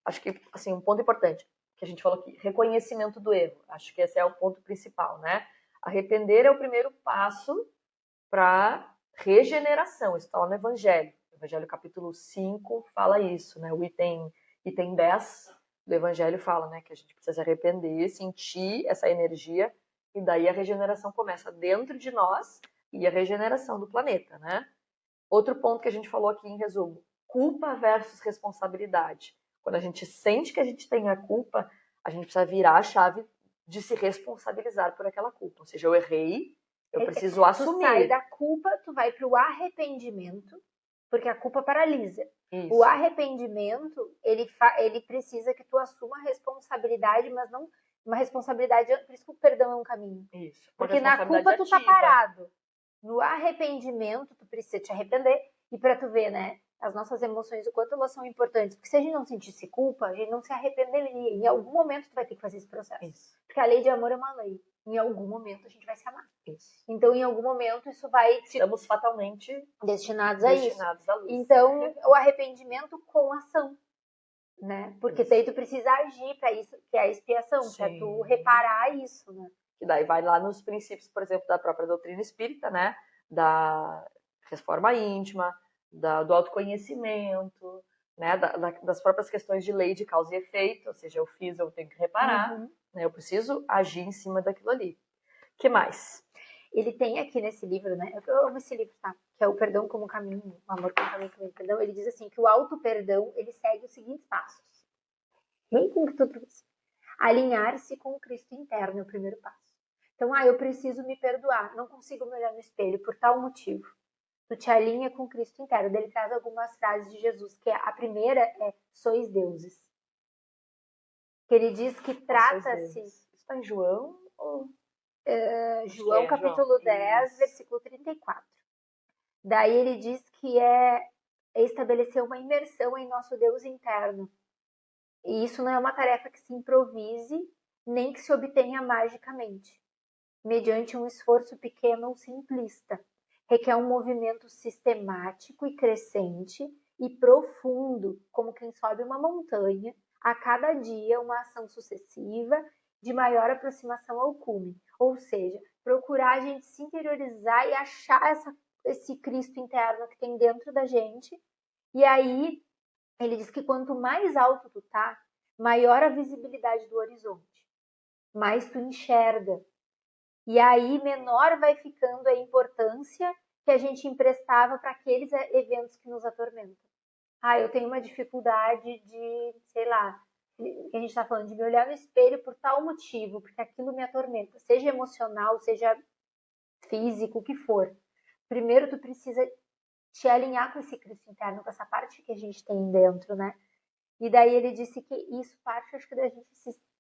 Acho que, assim, um ponto importante que a gente falou aqui, reconhecimento do erro. Acho que esse é o ponto principal, né? Arrepender é o primeiro passo para regeneração. Isso está lá no Evangelho. O Evangelho capítulo 5 fala isso, né? O item 10 do Evangelho fala, né, que a gente precisa se arrepender, sentir essa energia, e daí a regeneração começa dentro de nós e a regeneração do planeta, né? Outro ponto que a gente falou aqui em resumo, culpa versus responsabilidade. Quando a gente sente que a gente tem a culpa, a gente precisa virar a chave de se responsabilizar por aquela culpa. Ou seja, eu errei, eu preciso Tu assumir. sai da culpa, tu vai pro arrependimento, porque a culpa paralisa. Isso. O arrependimento, ele precisa que tu assuma a responsabilidade, mas não uma responsabilidade, por isso que o perdão é um caminho. Isso. Porque na culpa tu tá parado. No arrependimento, tu precisa te arrepender. E pra tu ver, né, as nossas emoções, o quanto elas são importantes. Porque se a gente não sentisse culpa, a gente não se arrependeria. Em algum momento tu vai ter que fazer esse processo. Isso. Porque a lei de amor é uma lei. Em algum momento a gente vai se amar. Isso. Então, em algum momento, isso vai... Estamos fatalmente destinados a isso. à luz. Então, o arrependimento com ação, né? Porque Isso. daí tu precisa agir para isso, que é a expiação, para tu reparar isso, né? Que daí vai lá nos princípios, por exemplo, da própria doutrina espírita, né? Da reforma íntima, do autoconhecimento, né? Das próprias questões de lei de causa e efeito, ou seja, eu fiz, eu tenho que reparar, né? Eu preciso agir em cima daquilo ali. O que mais? Ele tem aqui nesse livro, né? Eu amo esse livro, tá? Que é o Perdão como Caminho, o Amor como Caminho, perdão. Ele diz assim que o auto-perdão, ele segue os seguintes passos. Bem com que tu trouxe. Alinhar-se com o Cristo interno é o primeiro passo. Então, eu preciso me perdoar. Não consigo me olhar no espelho por tal motivo. Tu te alinha com o Cristo interno. Ele traz algumas frases de Jesus, que a primeira é, sois deuses. Que ele diz que trata-se... Isso está em João ou... João capítulo 10, isso. Versículo 34. Daí ele diz que é estabelecer uma imersão em nosso Deus interno. E isso não é uma tarefa que se improvise, nem que se obtenha magicamente, mediante um esforço pequeno ou simplista. Requer um movimento sistemático e crescente e profundo, como quem sobe uma montanha, a cada dia uma ação sucessiva de maior aproximação ao cume. Ou seja, procurar a gente se interiorizar e achar esse Cristo interno que tem dentro da gente. E aí, ele diz que quanto mais alto tu tá, maior a visibilidade do horizonte, mais tu enxerga. E aí, menor vai ficando a importância que a gente emprestava para aqueles eventos que nos atormentam. Eu tenho uma dificuldade de, sei lá, que a gente está falando, de me olhar no espelho por tal motivo, porque aquilo me atormenta, seja emocional, seja físico, o que for. Primeiro, tu precisa te alinhar com esse Cristo interno, com essa parte que a gente tem dentro, né? E daí ele disse que isso parte, acho que da gente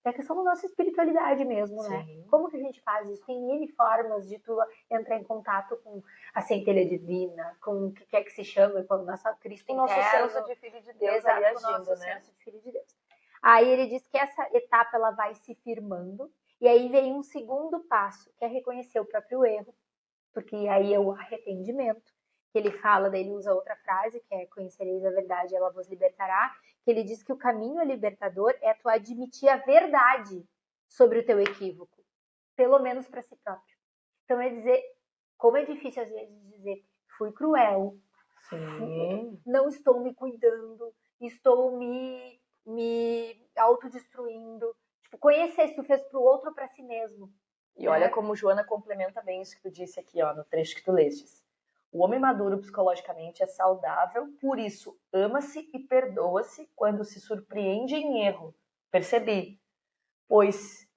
é a questão da nossa espiritualidade mesmo, né? Sim. Como que a gente faz isso? Tem N formas de tu entrar em contato com a centelha divina, com o que quer que se chame, com o nosso Cristo interno. O nosso senso de filho de Deus. Exato, aí com o nosso né? senso de filho de Deus. Aí ele diz que essa etapa ela vai se firmando, e aí vem um segundo passo, que é reconhecer o próprio erro, porque aí é o arrependimento, que ele fala, daí ele usa outra frase, que é conhecereis a verdade, ela vos libertará, que ele diz que o caminho libertador é tu admitir a verdade sobre o teu equívoco, pelo menos para si próprio. Então é dizer, como é difícil às vezes dizer, fui cruel, não estou me cuidando, estou me autodestruindo. Tipo, conhecer se tu fez pro outro ou para si mesmo. E olha como Joana complementa bem isso que tu disse aqui, ó, no trecho que tu lestes. O homem maduro psicologicamente é saudável, por isso ama-se e perdoa-se quando se surpreende em erro. Percebi. Pois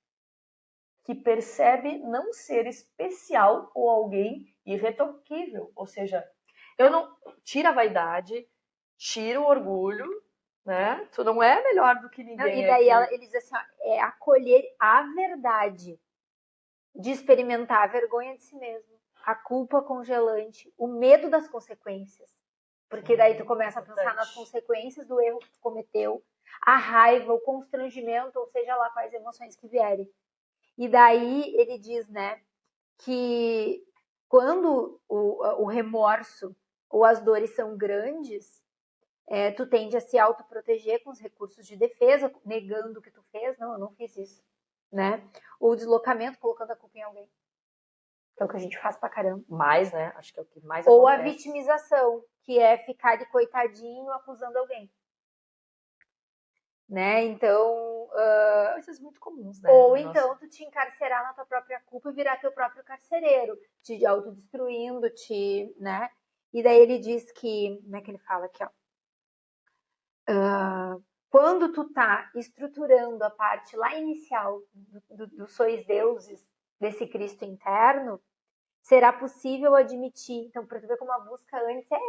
que percebe não ser especial ou alguém irretocável. Ou seja, eu não tira a vaidade, tira o orgulho, né? Tu não é melhor do que ninguém. E daí ele diz assim, ó, é acolher a verdade, de experimentar a vergonha de si mesmo, a culpa congelante, o medo das consequências. Porque daí tu começa a pensar nas consequências do erro que tu cometeu, a raiva, o constrangimento, ou seja lá quais emoções que vierem. E daí ele diz, né, que quando o remorso ou as dores são grandes, tu tende a se autoproteger com os recursos de defesa, negando o que tu fez. Não, eu não fiz isso, né? Ou deslocamento, colocando a culpa em alguém. Que é o que a gente faz pra caramba. Mais, né? Acho que é o que mais Ou acontece. a vitimização, que é ficar de coitadinho acusando alguém. né? Então, Coisas muito comuns, né? ou no então nosso- tu te encarcerar na tua própria culpa e virar teu próprio carcereiro, te autodestruindo, né? E daí ele diz que, como é que ele fala aqui, ó? Quando tu tá estruturando a parte lá inicial do sois deuses, desse Cristo interno, será possível admitir. Então, para tu ver como a busca antes é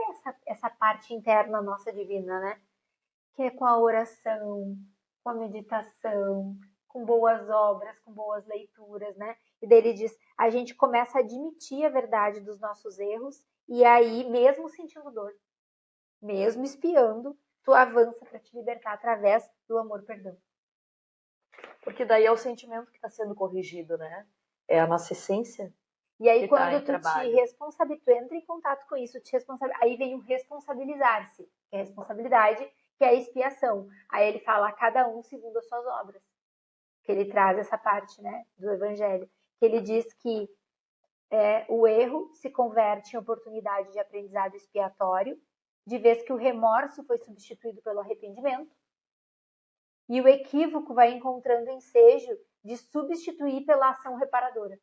essa parte interna nossa divina, né? Que é com a oração, com a meditação, com boas obras, com boas leituras, né? E daí ele diz, a gente começa a admitir a verdade dos nossos erros e aí, mesmo sentindo dor, mesmo espiando, tu avança para te libertar através do amor-perdão. Porque daí é o sentimento que está sendo corrigido, né? É a nossa essência E aí, que tá quando em tu te trabalho. responsabiliza, tu entra em contato com isso, aí vem o responsabilizar-se, que é a responsabilidade, que é a expiação. Aí ele fala a cada um segundo as suas obras. Que ele traz essa parte, né, do evangelho. Que ele diz que o erro se converte em oportunidade de aprendizado expiatório, de vez que o remorso foi substituído pelo arrependimento. E o equívoco vai encontrando ensejo de substituir pela ação reparadora.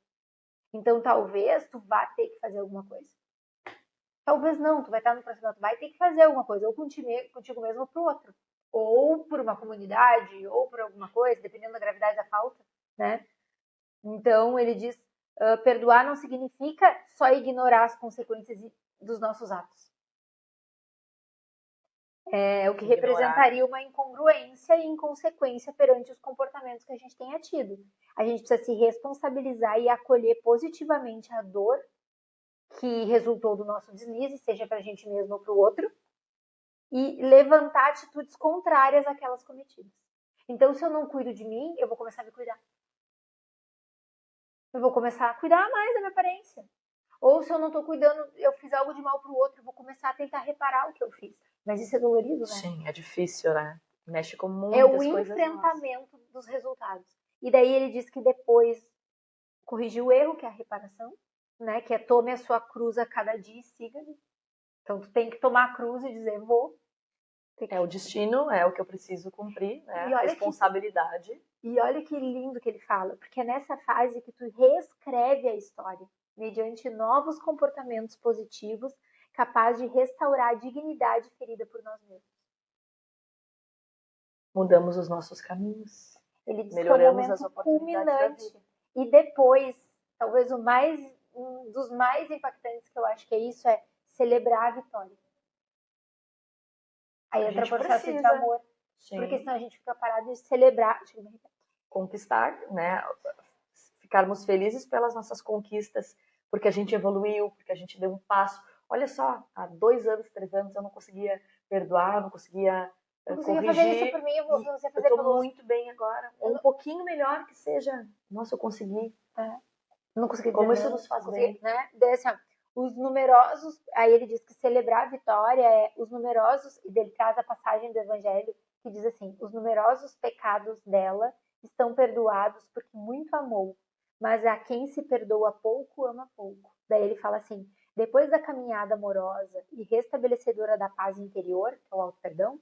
Então, talvez tu vá ter que fazer alguma coisa. Talvez não, tu vai estar no processo, tu vai ter que fazer alguma coisa, ou contigo mesmo ou pro outro. Ou por uma comunidade, ou por alguma coisa, dependendo da gravidade da falta, né? Então, ele diz, perdoar não significa só ignorar as consequências dos nossos atos. É o que representaria uma incongruência e inconsequência perante os comportamentos que a gente tenha tido. A gente precisa se responsabilizar e acolher positivamente a dor que resultou do nosso deslize, seja para a gente mesmo ou para o outro, e levantar atitudes contrárias àquelas cometidas. Então, se eu não cuido de mim, eu vou começar a me cuidar. Eu vou começar a cuidar mais da minha aparência. Ou se eu não estou cuidando, eu fiz algo de mal para o outro, eu vou começar a tentar reparar o que eu fiz. Mas isso é dolorido, né? Sim, é difícil, né? Mexe com É o muitas coisas nossas. enfrentamento dos resultados. E daí ele diz que depois corrigir o erro, que é a reparação, né? Que é tome a sua cruz a cada dia e siga-me. Então tu tem que tomar a cruz e dizer, vou. É o destino, é o que eu preciso cumprir, né? E olha Responsabilidade. E olha que lindo que ele fala, porque é nessa fase que tu reescreve a história, mediante novos comportamentos positivos, capaz de restaurar a dignidade ferida por nós mesmos. Mudamos os nossos caminhos. Ele diz que é o Melhoramos as momento oportunidades da culminante. vida. E depois, talvez um dos mais impactantes que eu acho que é isso, é celebrar a vitória. Aí A entra o gente processo de precisa, amor, porque sim, senão a gente fica parado de celebrar. conquistar, né? Ficarmos felizes pelas nossas conquistas, porque a gente evoluiu, porque a gente deu um passo. Olha só, há 2 anos, 3 anos eu não conseguia perdoar, não conseguia Não conseguia fazer isso corrigir. por mim, eu vou E você eu fazer estou pelo outro. muito bem agora, ou um pouquinho melhor que seja. Nossa, eu consegui. Não consegui dizer Como isso não, nos faz consegui, bem. né? Daí, assim, ó, os numerosos, aí ele diz que celebrar a vitória é os numerosos, e dele traz a passagem do Evangelho que diz assim: os numerosos pecados dela estão perdoados porque muito amou, mas a quem se perdoa pouco, ama pouco. Daí ele fala assim: depois da caminhada amorosa e restabelecedora da paz interior, que é o auto-perdão,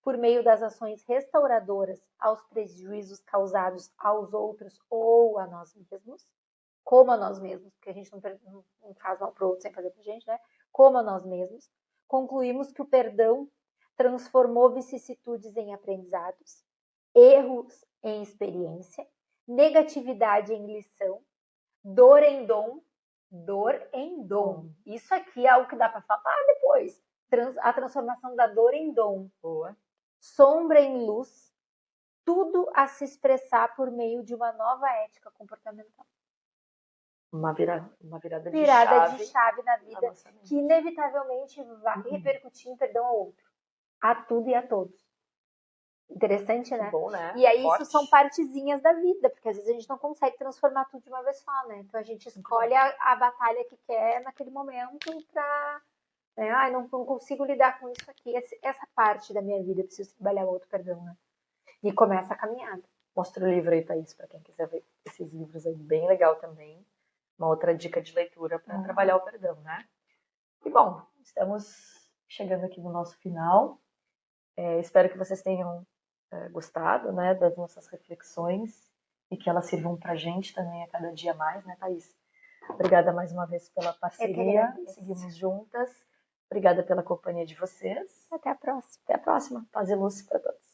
por meio das ações restauradoras aos prejuízos causados aos outros ou a nós mesmos, como a nós mesmos, porque a gente não faz mal para o outro sem fazer para a gente, né? Como a nós mesmos, concluímos que o perdão transformou vicissitudes em aprendizados, erros em experiência, negatividade em lição, dor em dom, dor em dom. Isso aqui é algo que dá para falar depois. A transformação da dor em dom. Boa. Sombra em luz, tudo a se expressar por meio de uma nova ética comportamental. Uma virada de chave na vida que inevitavelmente vai repercutir em perdão ao outro, a tudo e a todos. Interessante, né? Bom, né? E aí Forte. isso são partezinhas da vida, porque às vezes a gente não consegue transformar tudo de uma vez só, né? Então a gente escolhe a batalha que quer naquele momento pra... Né? Ai, não consigo lidar com isso aqui. Essa parte da minha vida eu preciso trabalhar o outro perdão, né? E começa a caminhada. Mostra o livro aí, Thaís, para quem quiser ver esses livros aí, bem legal também. Uma outra dica de leitura para trabalhar o perdão, né? E bom, estamos chegando aqui no nosso final. Espero que vocês tenham gostado, né, das nossas reflexões e que elas sirvam pra gente também a cada dia mais, né, Thaís? Obrigada mais uma vez pela parceria, seguimos juntas. Obrigada pela companhia de vocês. Até a próxima. Até a próxima. Paz e luz para todos.